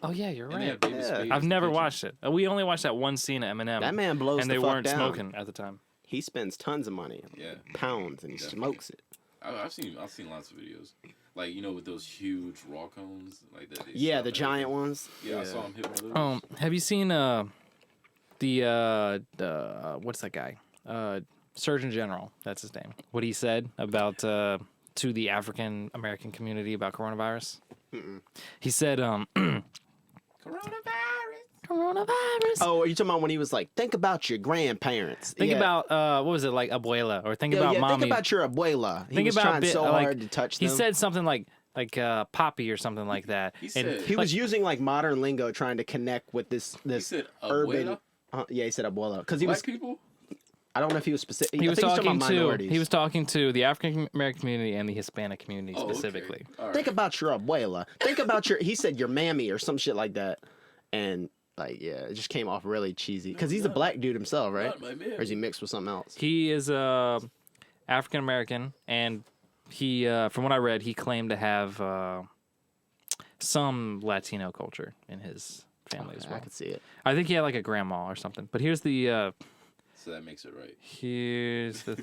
Oh yeah, you're and they right. have David Yeah. Spade I've as the never pitcher. watched it. We only watched that one scene at Eminem. That man blows and the they fuck weren't down. smoking at the time. He spends tons of money, Yeah. pounds, and he Definitely. smokes it. I've seen lots of videos. Like, with those huge raw cones. Like that. they Yeah, stuff the in giant everything. ones. Yeah, I saw him hit one of those. Have you seen the what's that guy? Surgeon General. That's his name. What he said about to the African American community about coronavirus. He said, coronavirus. Oh, are you talking about when he was like, think about your grandparents? Think Yeah. about what was it, like abuela, or think Yeah, about yeah, mommy. think about your abuela. He Think was about trying so like, hard to touch He them. said something like Poppy or something like that. He And, said- He was using like modern lingo trying to connect with this He said urban. abuela? Yeah, he said abuela because he Black was people? I don't know if he was specific. He was talking to minorities. the African American community and the Hispanic community Oh, okay. specifically. All right. Think about your abuela. Think about he said your mammy or some shit like that. And, like, yeah, it just came off really cheesy. Because he's a black dude himself, right? Not my man. Or is he mixed with something else? He is African American, and he, from what I read, he claimed to have some Latino culture in his family as well. I can see it. I think he had like a grandma or something. But here's the So that makes it right. here's the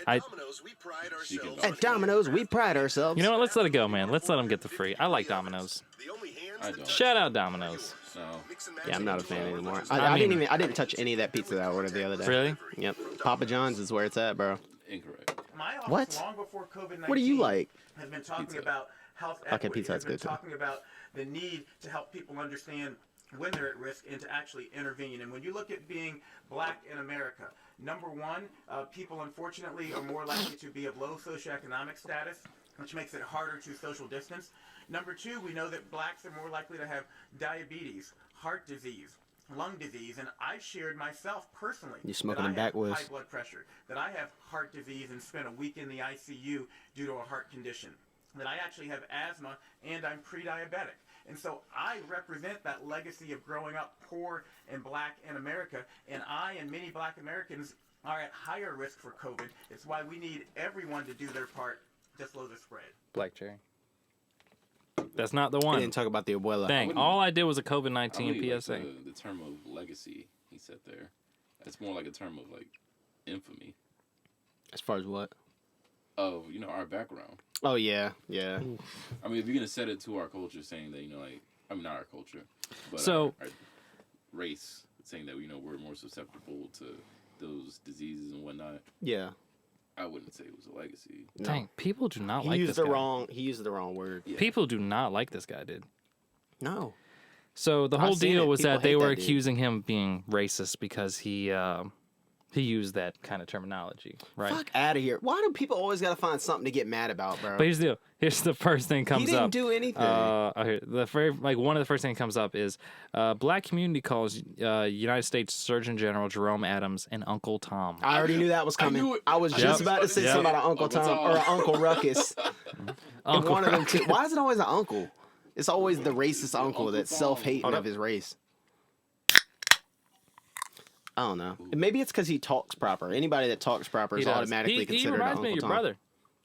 Domino's, we pride ourselves. At Domino's, we pride ourselves. you know what? Let's let it go, man. Let's let him get the free. I like Domino's. The only hands I that don't. Shout out Domino's. No. mix and match Yeah, I'm not a fan control. anymore. I I mean- didn't touch any of that pizza that I ordered the other day. Really? Yep. Papa John's is where it's at, bro. Incorrect. My office, What? long before COVID-19, What do you like? has been talking Pizza. about health Okay, equity, Pizza has Hut's been good, too. talking about the need to help people understand when they're at risk and to actually intervene. And when you look at being black in America, number one, people unfortunately are more likely to be of low socioeconomic status, which makes it harder to social distance. Number two, we know that blacks are more likely to have diabetes, heart disease, lung disease, and I've shared myself personally You smoking that them I have backwoods. high blood pressure, that I have heart disease and spent a week in the ICU due to a heart condition, that I actually have asthma and I'm pre-diabetic. And so I represent that legacy of growing up poor and black in America, and I and many black Americans are at higher risk for COVID. It's why we need everyone to do their part to slow the spread. Black cherry. That's not the I one. didn't talk about the abuela. Dang, all I did was a I COVID-19 really like PSA. the term of legacy he said there. That's more like a term of like infamy As far as what? of our background. Oh, yeah. Yeah. I mean, if you're gonna set it to our culture, saying that not our culture, but So- our race, saying that we're more susceptible to those diseases and whatnot. Yeah. I wouldn't say it was a legacy. Dang, people do not He like used this the guy. he used the wrong word. Yeah. People do not like this guy, dude. No. So the I've whole seen deal it. was People that they hate were that dude. accusing him of being racist because he used that kind of terminology, right? Fuck out of here. Why do people always got to find something to get mad about, bro? But here's the deal. Here's the first thing comes he didn't up. do anything. Here, one of the first things that comes up is black community calls United States Surgeon General Jerome Adams an Uncle Tom. I already knew that was coming. knew it. I was just about to say Yep. something about an Uncle Uncle Tom Tom. or an Uncle Ruckus. Uncle One of them two. Why is it always an uncle? It's always the racist uncle Uncle that's Tom. self-hating Hold of up. his race. I don't know. Maybe it's because he talks proper. Anybody that talks proper He is does. automatically he considered an reminds Uncle me of your Tom. brother.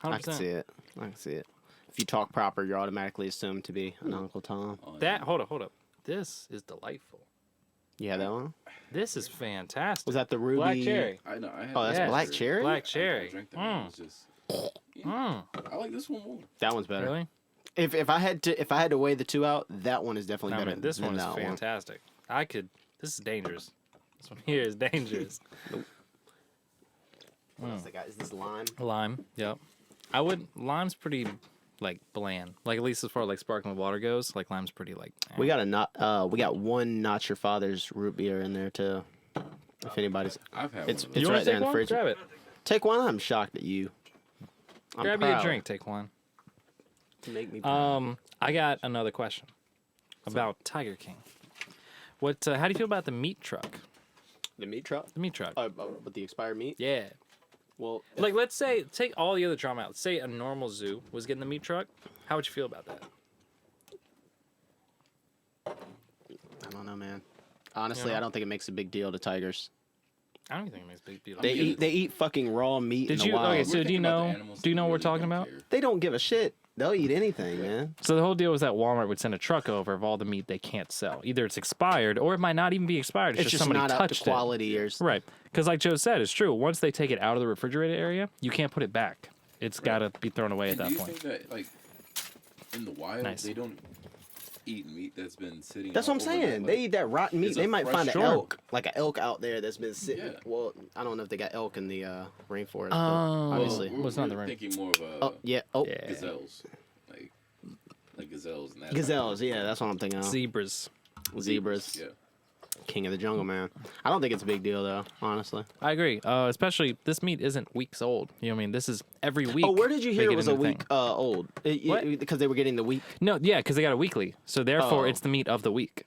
100%. I can see it. I can see it. If you talk proper, you're automatically assumed to be an Uncle Tom. That hold up. This is delightful. You have that one? This is fantastic. Was that the ruby? Black cherry? I know. I had Oh, that's Yes. black cherry? Black I cherry. drank that. It was just. I like this one more. That one's better. Really? If I had to weigh the two out, that one is definitely No, better. man, this than one is that fantastic. This is dangerous. This one here is dangerous. What else they got? Is this lime? Lime. Yep. Lime's pretty like bland. Like at least as far as like sparkling water goes, like lime's pretty like. We got we got one Not Your Father's root beer in there too. If anybody's, I've had It's- one of it's You those. want right to there take in the one? fridge. Grab it. take one. I'm shocked at you. I'm Grab you a proud drink. Take one. to make me proud. I got another question about Tiger King. What? How do you feel about the meat truck? The meat truck. The meat truck. With the expired meat. Yeah. Well, Like, let's say, take all the other drama out. Say a normal zoo was getting the meat truck. How would you feel about that? I don't know, man. Honestly, You know? I don't think it makes a big deal to tigers. I don't think it makes a big deal. They eat fucking raw meat Did in you? the wild. Okay, so do you Thinking about the know? animals Do you that know what we're really talking don't about? care. They don't give a shit. They'll eat anything, man. So the whole deal was that Walmart would send a truck over of all the meat they can't sell. Either it's expired or it might not even be expired. It's, It's just somebody not up to touched quality or it. Right. Because like Joe said, it's true. Once they take it out of the refrigerated area, you can't put it back. It's got to be thrown away at And do that you point. think that like in the wild Nice. they don't eat meat that's been sitting? That's what I'm out overnight? saying. Like, They eat that rotten meat. it's They a might fresh find an Sure. elk, like an elk out there that's been sitting. Yeah. Well, I don't know if they got elk in the rainforest. but Oh. obviously. We're, What's not we're the right- thinking more of Oh yeah. Oh, Yeah. gazelles, like gazelles. And that gazelles. Yeah, that's what I'm thinking of. Zebras. Zebras. Yeah. King of the jungle, man. I don't think it's a big deal though, honestly. I agree. Especially this meat isn't weeks old. You know what I mean? This is every week. Oh, where did you they hear get it was a a new week thing. old? What? Because they were getting the week. No, yeah, because they got a weekly. So therefore, Oh. it's the meat of the week.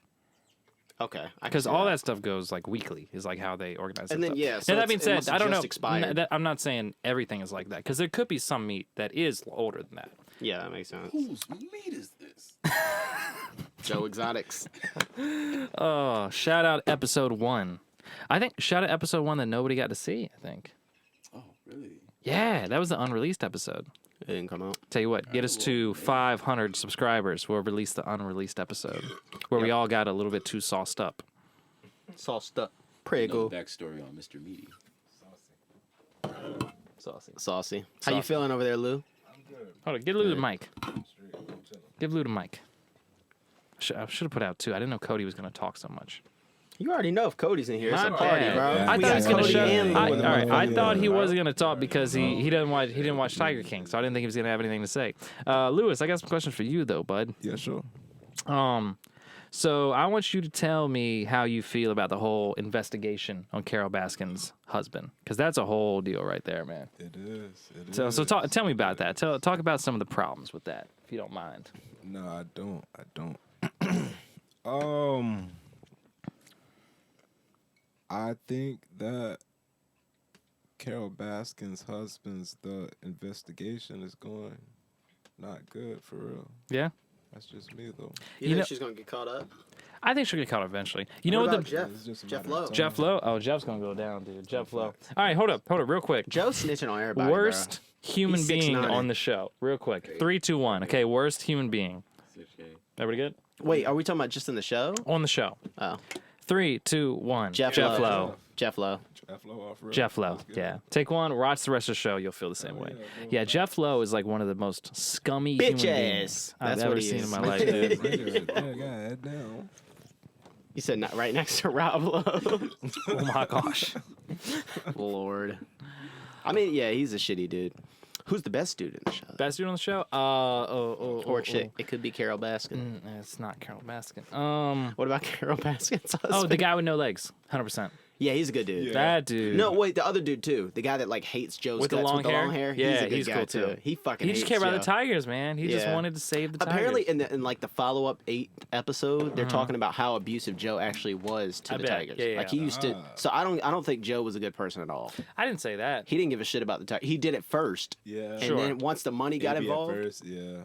Okay. Because all that stuff goes like weekly is like how they organize And that then, stuff. yeah, so Now, that it's- being it said, must have I don't just know. expired. I'm not saying everything is like that because there could be some meat that is older than that. Yeah, that makes sense. Whose meat is this? Joe Exotics. Oh, shout out episode 1. I think shout out episode 1 that nobody got to see. I think. Oh, really? Yeah, that was the unreleased epised. It didn't come out. Tell you what, get us to 500 subscribers. We'll release the unreleased episode where we all got a little bit too sauced up. Sauced up. No Prego. backstory on Mr. Meaty. Saucy. Saucy. How you feeling over there, Lou? Hold on, give Lou the mic. Give Lou the mic. I should have put out 2. I didn't know Cody was going to talk so much. You already know if Cody's in here. It's My a party, bad. bro. I We thought got he was going to Cody show. and Lou All in the right, I motherfucker. thought he wasn't going to talk because he didn't watch Tiger King, so I didn't think he was going to have anything to say. Lewis, I got some questions for you though, bud. Yeah, sure. So I want you to tell me how you feel about the whole investigation on Carol Baskin's husband, because that's a whole deal right there, man. It is. It So is. tell me about that. Talk about some of the problems with that, if you don't mind. No, I don't. I think that Carol Baskin's husband's the investigation is going not good for real. Yeah, That's just me though. You You think know- she's gonna get caught up? I think she'll get caught eventually. You know What what about the Jeff? It's just a Jeff matter of Lowe. time. Jeff Lowe? Oh, Jeff's gonna go down, dude. Jeff Lowe. All right, hold up, real quick. Joe's snitching on everybody. Worst human He's being 6'9". on the show, real quick. 3, 2, 1. Okay, worst human being. 6K. Everybody good? Bro. Wait, are we talking about just in the show? On the show. Oh, 3, 2, 1. Jeff Lowe. Lowe. Jeff Lowe. Jeff Lowe off real. Jeff Lowe. That's good. Yeah. Take one, watch the rest of the show. You'll feel the same way. Yeah, Jeff Lowe is like one of the most scummy Bitch human ass. beings I've That's ever what he seen is. in my life, dude. Yeah, God damn. You said not right next to Rob Lowe. Oh my gosh. Lord. I mean, yeah, he's a shitty dude. Who's the best dude in the show? Best dude on the show? Or chick. It could be Carol Baskin. It's not Carol Baskin. What about Carol Baskin's husband? Oh, the guy with no legs. 100%. Yeah, he's a good dude. Yeah. That dude. No, wait, the other dude too. The guy that like hates Joe's With the guts long with the hair? long hair. Yeah, he's a good he's guy cool, too. He fucking He just hates cared about Joe. the Tigers, man. He just Yeah. wanted to save the Tigers. Apparently, in like the follow-up 8 episode, they're talking about how abusive Joe actually was to I the bet. Tigers. Yeah, Like he yeah. used to. So I don't think Joe was a good person at all. I didn't say that. He didn't give a shit about the Tigers. He did it first, Yeah. and Sure. then once the money got Maybe at involved, First, yeah.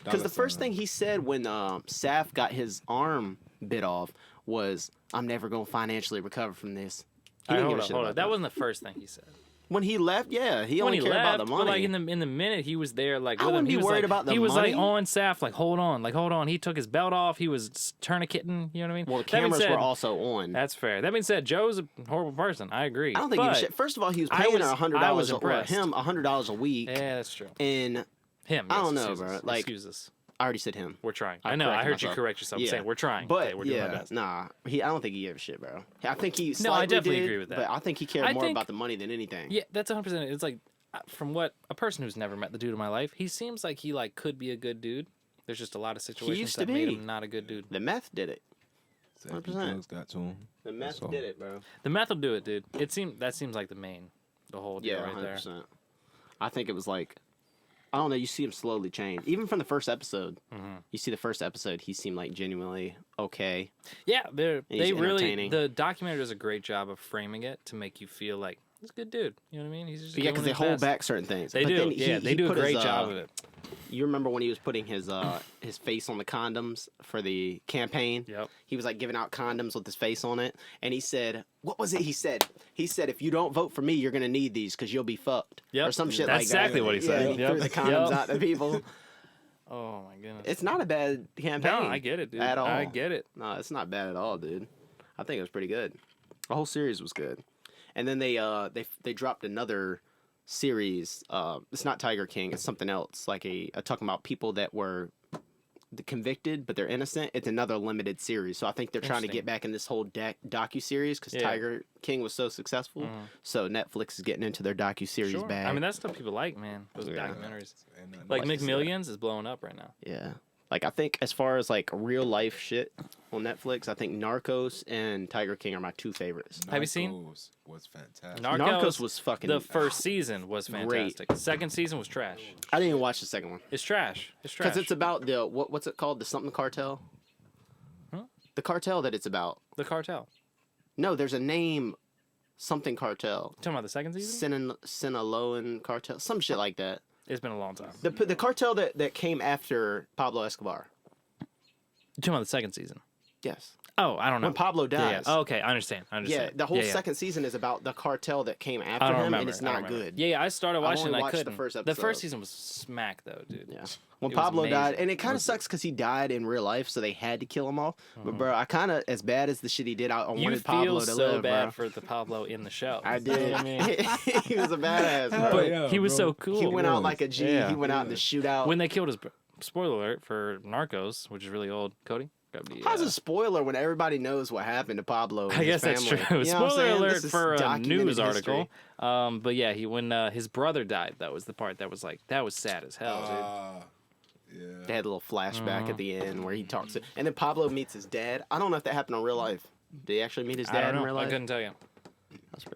because the Dollar first sign. thing he said when Saf got his arm bit off was, "I'm never gonna financially recover from this." He didn't give a shit about That wasn't the first thing he said. When he left, yeah, he When only he cared left, about the but money. like in the minute he was there, like I with him, wouldn't he be was worried like, about the he was money. like on Saf, like hold on. He took his belt off. He was tourniqueting. You know what I mean? well, the That being cameras said, were also on. That's fair. That being said, Joe's a horrible person. I agree. I don't think he but, gave a shit. First of all, he was I paying was- her $100 I was or impressed. him $100 a week, Yeah, that's true. and Him. I yes, don't know, excuse bro. us. Like- Excuse us. I already said him. We're trying. I I know. I corrected heard you myself. correct yourself. Yeah. Saying we're trying. But Okay, we're doing yeah, our best. nah, I don't think he gave a shit, bro. I think he No, I slightly definitely did, agree with that. But I think he cared I more think- about the money than anything. Yeah, that's 100%. It's like from what a person who's never met the dude in my life, he seems like he like could be a good dude. There's just a lot of situations used that to made be. him not a good dude. The meth did it. Said the 100%. drugs got to him. The meth That's all. did it, bro. The meth will do it, dude. That seems like the whole deal Yeah, right 100%. there. I think it was like, I don't know. You see him slowly change, even from the first episode. Mm-hmm. You see the first episode, he seemed like genuinely okay. Yeah, he's they really entertaining. the documentary does a great job of framing it to make you feel like he's a good dude. You know what I mean? He's just Yeah, doing because they his hold best. back certain things. They But do. then Yeah, they do a put his, great job of it. You remember when he was putting his face on the condoms for the campaign? Yep. He was like giving out condoms with his face on it, and he said, "What was it?" He said, "If you don't vote for me, you're gonna need these because you'll be fucked." Yep. Or some shit That's like that. exactly what he said. Yeah, he Yep. threw the condoms Yep. out to people. Oh my goodness. It's not a bad campaign. No, I get it, dude. At all. I get it. No, it's not bad at all, dude. I think it was pretty good. The whole series was good. And then they dropped another series. It's not Tiger King. It's something else. Like talking about people that were convicted but they're innocent. It's another limited series. So I think they're trying to Interesting. get back in this whole docu series because Yeah. Tiger King was so successful. So Netflix is getting into their docu series Sure. bag. I mean, that's stuff people like, man. Those Yeah. documentaries. Ain't nothing Like much to say. McMillions is blowing up right now. Yeah. Like I think as far as like real life shit on Netflix, I think Narcos and Tiger King are my 2 favorites. Have you seen? Narcos was fantastic. Narcos was fucking The first season was great. fantastic. Second season was trash. I didn't even watch the second one It's trash. It's trash. because it's about the what's it called, the something cartel. The cartel that it's about. The cartel. No, there's a name, something cartel. Talking about the second season? Sinaloan cartel, some shit like that. It's been a long time. The cartel that came after Pablo Escobar. You're talking about the second season? Yes. Oh, I don't know. When Pablo dies. Yeah. Oh, okay, I understand. Yeah, the whole second season is about the cartel that came I after don't him, remember. and it's I don't not remember. good. Yeah, I started watching and only I watched the couldn't. first The episode. first season was smack though, dude. Yeah. When It was Pablo died, amazing. and it kind of sucks because he died in real life, so they had to kill him off. But bro, I kind of, as bad as the shit he did, I You wanted feel Pablo to so live, bad bro. for the Pablo in the show. I You know did. what I mean? He was a badass, bro. But yeah, he was bro. so cool. He went out like a G. Yeah. He went out in the shootout. When they killed his spoiler alert for Narcos, which is really old. Cody? How's a spoiler when everybody knows what happened to Pablo? And I guess his that's family? true. You know what I'm Spoiler saying? alert This is for a documented news history. article. But yeah, when his brother died, that was the part that was like, that was sad as hell, Yeah. They had a little flashback Uh-huh. at the end where he talks to, and then Pablo meets his dad. I don't know if that happened in real life. Did he actually meet his dude. I dad don't in know. real I life? couldn't tell you.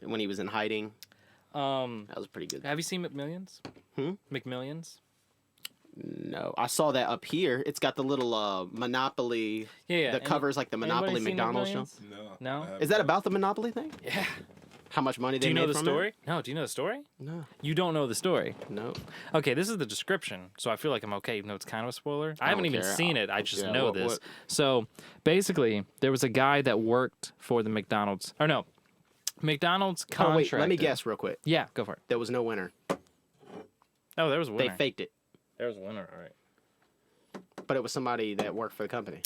When he was in hiding. That was pretty good. Have you seen McMillions? McMillions? No, I saw that up here. It's got the little Monopoly. Yeah. The covers like the Monopoly Anybody seen McDonald's show. McMillions? No. No? Is that about the Monopoly thing? Yeah. How much money Do they you made know the from story? No. Do you know the story? it? No, You don't know the story. no. Okay, this is the description, so I feel like I'm okay, even though it's kind of a spoiler. I haven't don't even care. seen it. I just Yeah, know what- this. what- So basically, there was a guy that worked for the McDonald's. Or no, McDonald's Oh contract. wait, let me guess real quick. Yeah, go for it. There was no winner. Oh, there was a They winner. faked it, There was a winner, all right. but it was somebody that worked for the company.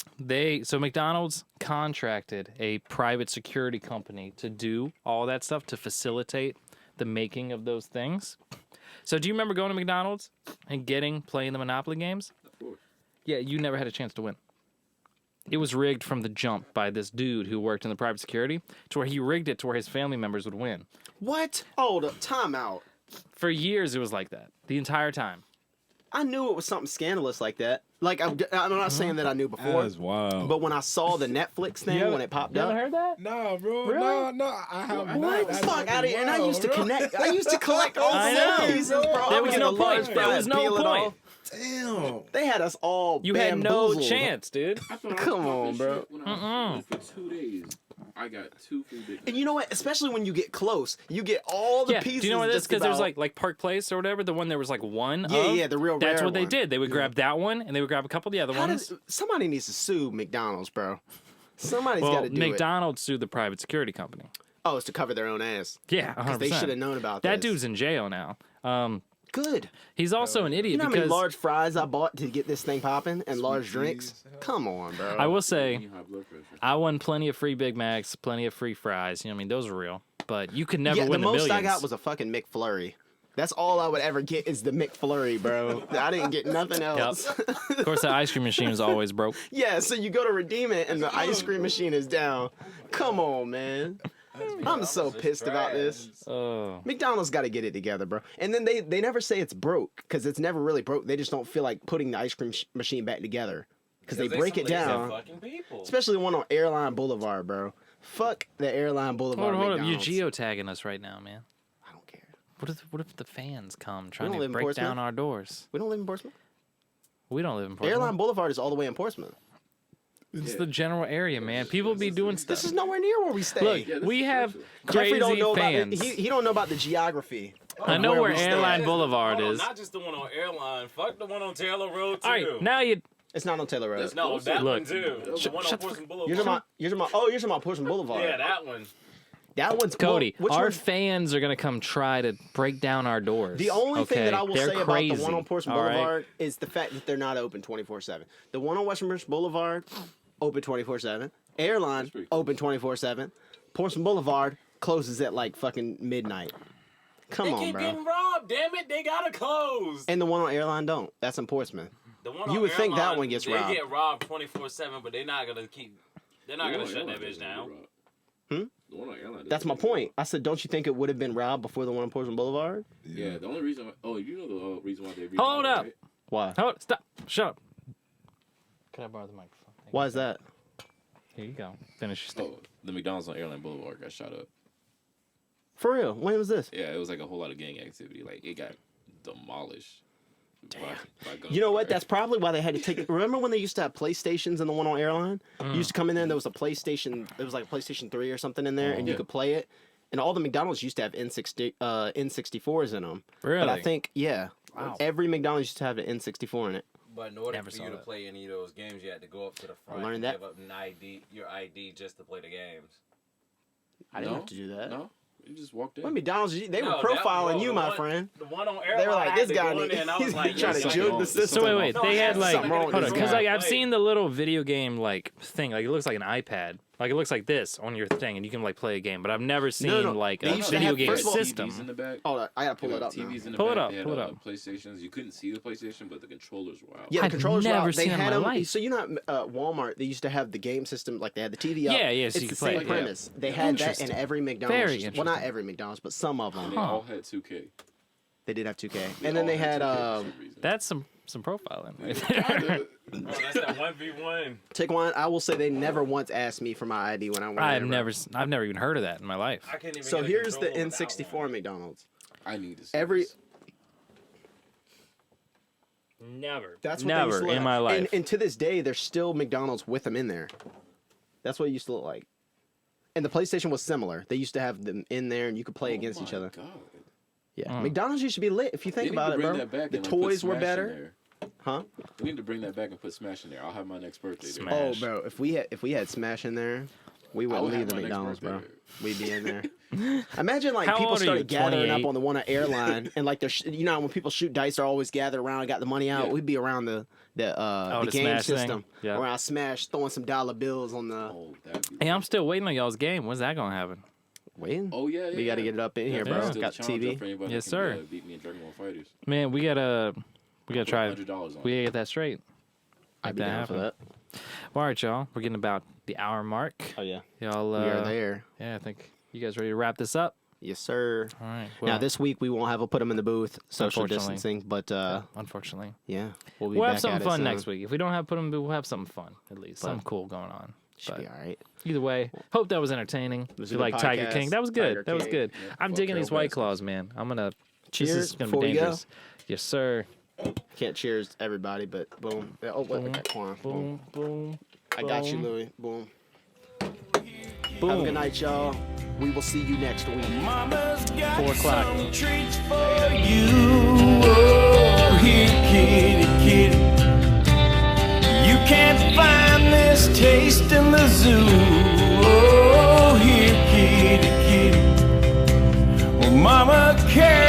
So McDonald's contracted a private security company to do all that stuff to facilitate the making of those things. So do you remember going to McDonald's and playing the Monopoly games? Of course. Yeah, you never had a chance to win. It was rigged from the jump by this dude who worked in the private security to where he rigged it to where his family members would win. What? Hold up, time out. For years, it was like that. The entire time. I knew it was something scandalous like that. Like I'm not saying that I knew before, That's wild. but when I saw the Netflix thing when it popped up, heard that? Nah, bro. Really? No. I have what the fuck out of here? And I used to connect. I used to collect all I the know. pieces, bro. There I would was get no a large point. fry, There was no peel it point. off. Damn. They had us all You had no bamboozled. chance, dude. I thought Come I was on, talking bro. shit when I was for 2 days. I got 2 free Big And you know what? Especially when you get close, you get all the Yeah, pieces. do you know what it is? just Because there's about- like Park Place or whatever, the one there was like one Yeah, of. yeah, the real That's rare what they one. did. They would grab that one and they would grab a couple of the other How ones. does, somebody needs to sue McDonald's, bro. Somebody's got Well, to do it. McDonald's sued the private security company. Oh, it's to cover their own ass. Yeah, 100%. Because they should have known about That this. dude's in jail now. Good. He's also an You idiot know how many because large fries I bought to get this thing popping and large peas. drinks? Come on, bro. I will say high blood pressure. I won plenty of free Big Macs, plenty of free fries. You know what I mean? Those are real. But you could never yeah, win the the most millions. I got was a fucking McFlurry. That's all I would ever get is the McFlurry, bro. I didn't get nothing else. Of course, the ice cream machine was always broke. Yeah, so you go to redeem it and the ice cream machine is down. Come on, man. I'm so pissed about this. Oh. McDonald's got to get it together, bro. And then they never say it's broke because it's never really broke. They just don't feel like putting the ice cream machine back together because they break it down. Fucking people. Especially the one on Airline Boulevard, bro. Fuck the Airline Boulevard. Hold up. You're McDonald's. geotagging us right now, man. I don't care. What if the fans come trying don't to live in break Portsmouth. down our doors? We don't live in Portsmouth. We don't live in Portsmouth. Airline Boulevard is all the way in Portsmouth. It's the general area, man. People be doing stuff. This is nowhere near where we stay. Look, we have Jeffrey crazy don't know fans. about he don't know about the geography. I know where we stay Airline at. Boulevard Hold on, is. not just the one on Airline. Fuck the one on Taylor Road too. All right, now you. It's not on Taylor Road. No, that Look. one too. The one on shut the Portsmouth You're Boulevard. talking about Portsmouth Boulevard. Yeah, that one. That one's Cody, which our one? fans are gonna come try to break down our doors. The only thing that I will They're say crazy, about the one on Portsmouth all right? Boulevard is the fact that they're not open 24/7. The one on Western Boulevard, open 24/7. Airline, pretty cool. open 24/7. Portsmouth Boulevard closes at like fucking midnight. Come They on, keep bro. getting robbed. Damn it, they gotta close. And the one on Airline don't. That's in Portsmouth. The one You on would think that Airline, one gets they robbed. get robbed 24/7, but they're not gonna keep. They're not gonna shut that bitch down. Hmm? The one on Airline That's my point. I said, don't you think it would have been robbed before the one on Portsmouth Boulevard? Yeah, the only reason. Oh, you know the reason why they. Hold remodeled, up. right? Why? Hold, stop, shut up. Can I borrow the microphone? Thank Why you. is that? Here you go. Finish your statement. Oh, the McDonald's on Airline Boulevard got shot up. For real? When was this? Yeah, it was like a whole lot of gang activity. Like it got demolished. You know what? That's probably why they had to take it. Remember when they used to have PlayStations in the one on Airline? You used to come in there and there was a PlayStation. It was like a PlayStation 3 or something in there, and you could play it. And all the McDonald's used to have N64s in them. Really? But I think, every McDonald's used to have an N64 in it. But in order Never for saw you to that. play any of those games, you had to go up to the front learned and that. give up your ID just to play the games. I didn't have to do that. No, you just walked in. Well, McDonald's, they were profiling you, my friend. The one on Airline. They were like, I this had to guy, go in there, and I was like, trying to juke the system. So wait, they had like, something wrong with hold this on, because guy. like I've seen the little video game like thing, like it looks like an iPad, like it looks like this on your thing, and you can like play a game. But I've never seen like They a used to video have- game first of all- system. TVs in the back. Oh, I gotta pull it up now. TVs in the Pull it back. up, They had, pull it up. PlayStations. You couldn't see the PlayStation, but the controllers were out. Yeah, the I've controllers were never out. They seen it in had my them. life. So you know, at Walmart, they used to have the game system, like they had the TV up. Yeah, so it's you the could play same it, premise. They had that in Interesting. every McDonald's. Very Well, not interesting. every McDonald's, but some of them. And they all had 2K. They did have 2K, They and then all they had 2K for some reason. That's some profiling. Right Kinda. Oh, that's that 1v1. Take one. I will say they never once asked me for my ID when I went. I've there, bro. I've never even heard of that in my life. I can't even So get a here's the controller without N64 one. McDonald's. I need to see Every this. Never. That's what they used Never to look in my like. life. And to this day, there's still McDonald's with them in there. That's what it used to look like. And the PlayStation was similar. They used to have them in there, and you could play against each my other. God. Yeah, McDonald's used to be lit. If you They think need about to it, bring bro. that back The and, like, put toys were Smash in better, there. huh? We need to bring that back and put Smash in there. I'll have my next birthday there. Smash. Oh, bro. If we had Smash in there, we I wouldn't would leave have the my next McDonald's, bro. birthday We'd be in there. Imagine like How people old are started you? gathering 28? up on the one at Airline, and like they're you know when people shoot dice, they're always gathered around and got the money out. Yeah. We'd be around the the game Smash thing? system, Yeah. around Smash, throwing some dollar bills on the. Oh, that'd be Hey, I'm still waiting on y'all's game. When's that gonna happen? Waiting. Oh, yeah. We got to get it up in here, bro. Still Got the challenge TV. up for anybody Yes, that sir. can, beat me in Dragon Ball Fighters. Man, we gotta try. $100 on We it. gotta get that straight. I'd be down for that. Well, all right, y'all. We're getting about the hour mark. Oh yeah, Y'all, we are there. Yeah, I think you guys ready to wrap this up. Yes, sir. All right. Now this week we won't have put them in the booth, social Unfortunately. distancing, but unfortunately, yeah, we'll be we'll back have something at it fun soon. next week. If we don't have put them, we'll have something fun at least. Something cool going on. Should But be all right. either way, hope that was entertaining. was You a good like Tiger podcast. King? That was good. Tiger That was King. good. Yeah, I'm fuck digging these Carol White Baskin. Claws, man. I'm gonna. Cheers This is gonna before be we go. dangerous. Yes, sir. Can't cheers everybody, but boom. Oh, what? Boom. Got corn. Boom. Boom, boom. I got you, boom, Louie. Boom. Boom. Have a good night, y'all. We will see you next week. Mama's got 4 o'clock. some treats for you. Oh, here, kitty, kitty. You can't find this taste in the zoo. Oh, here, kitty, kitty. Well, Mama cares.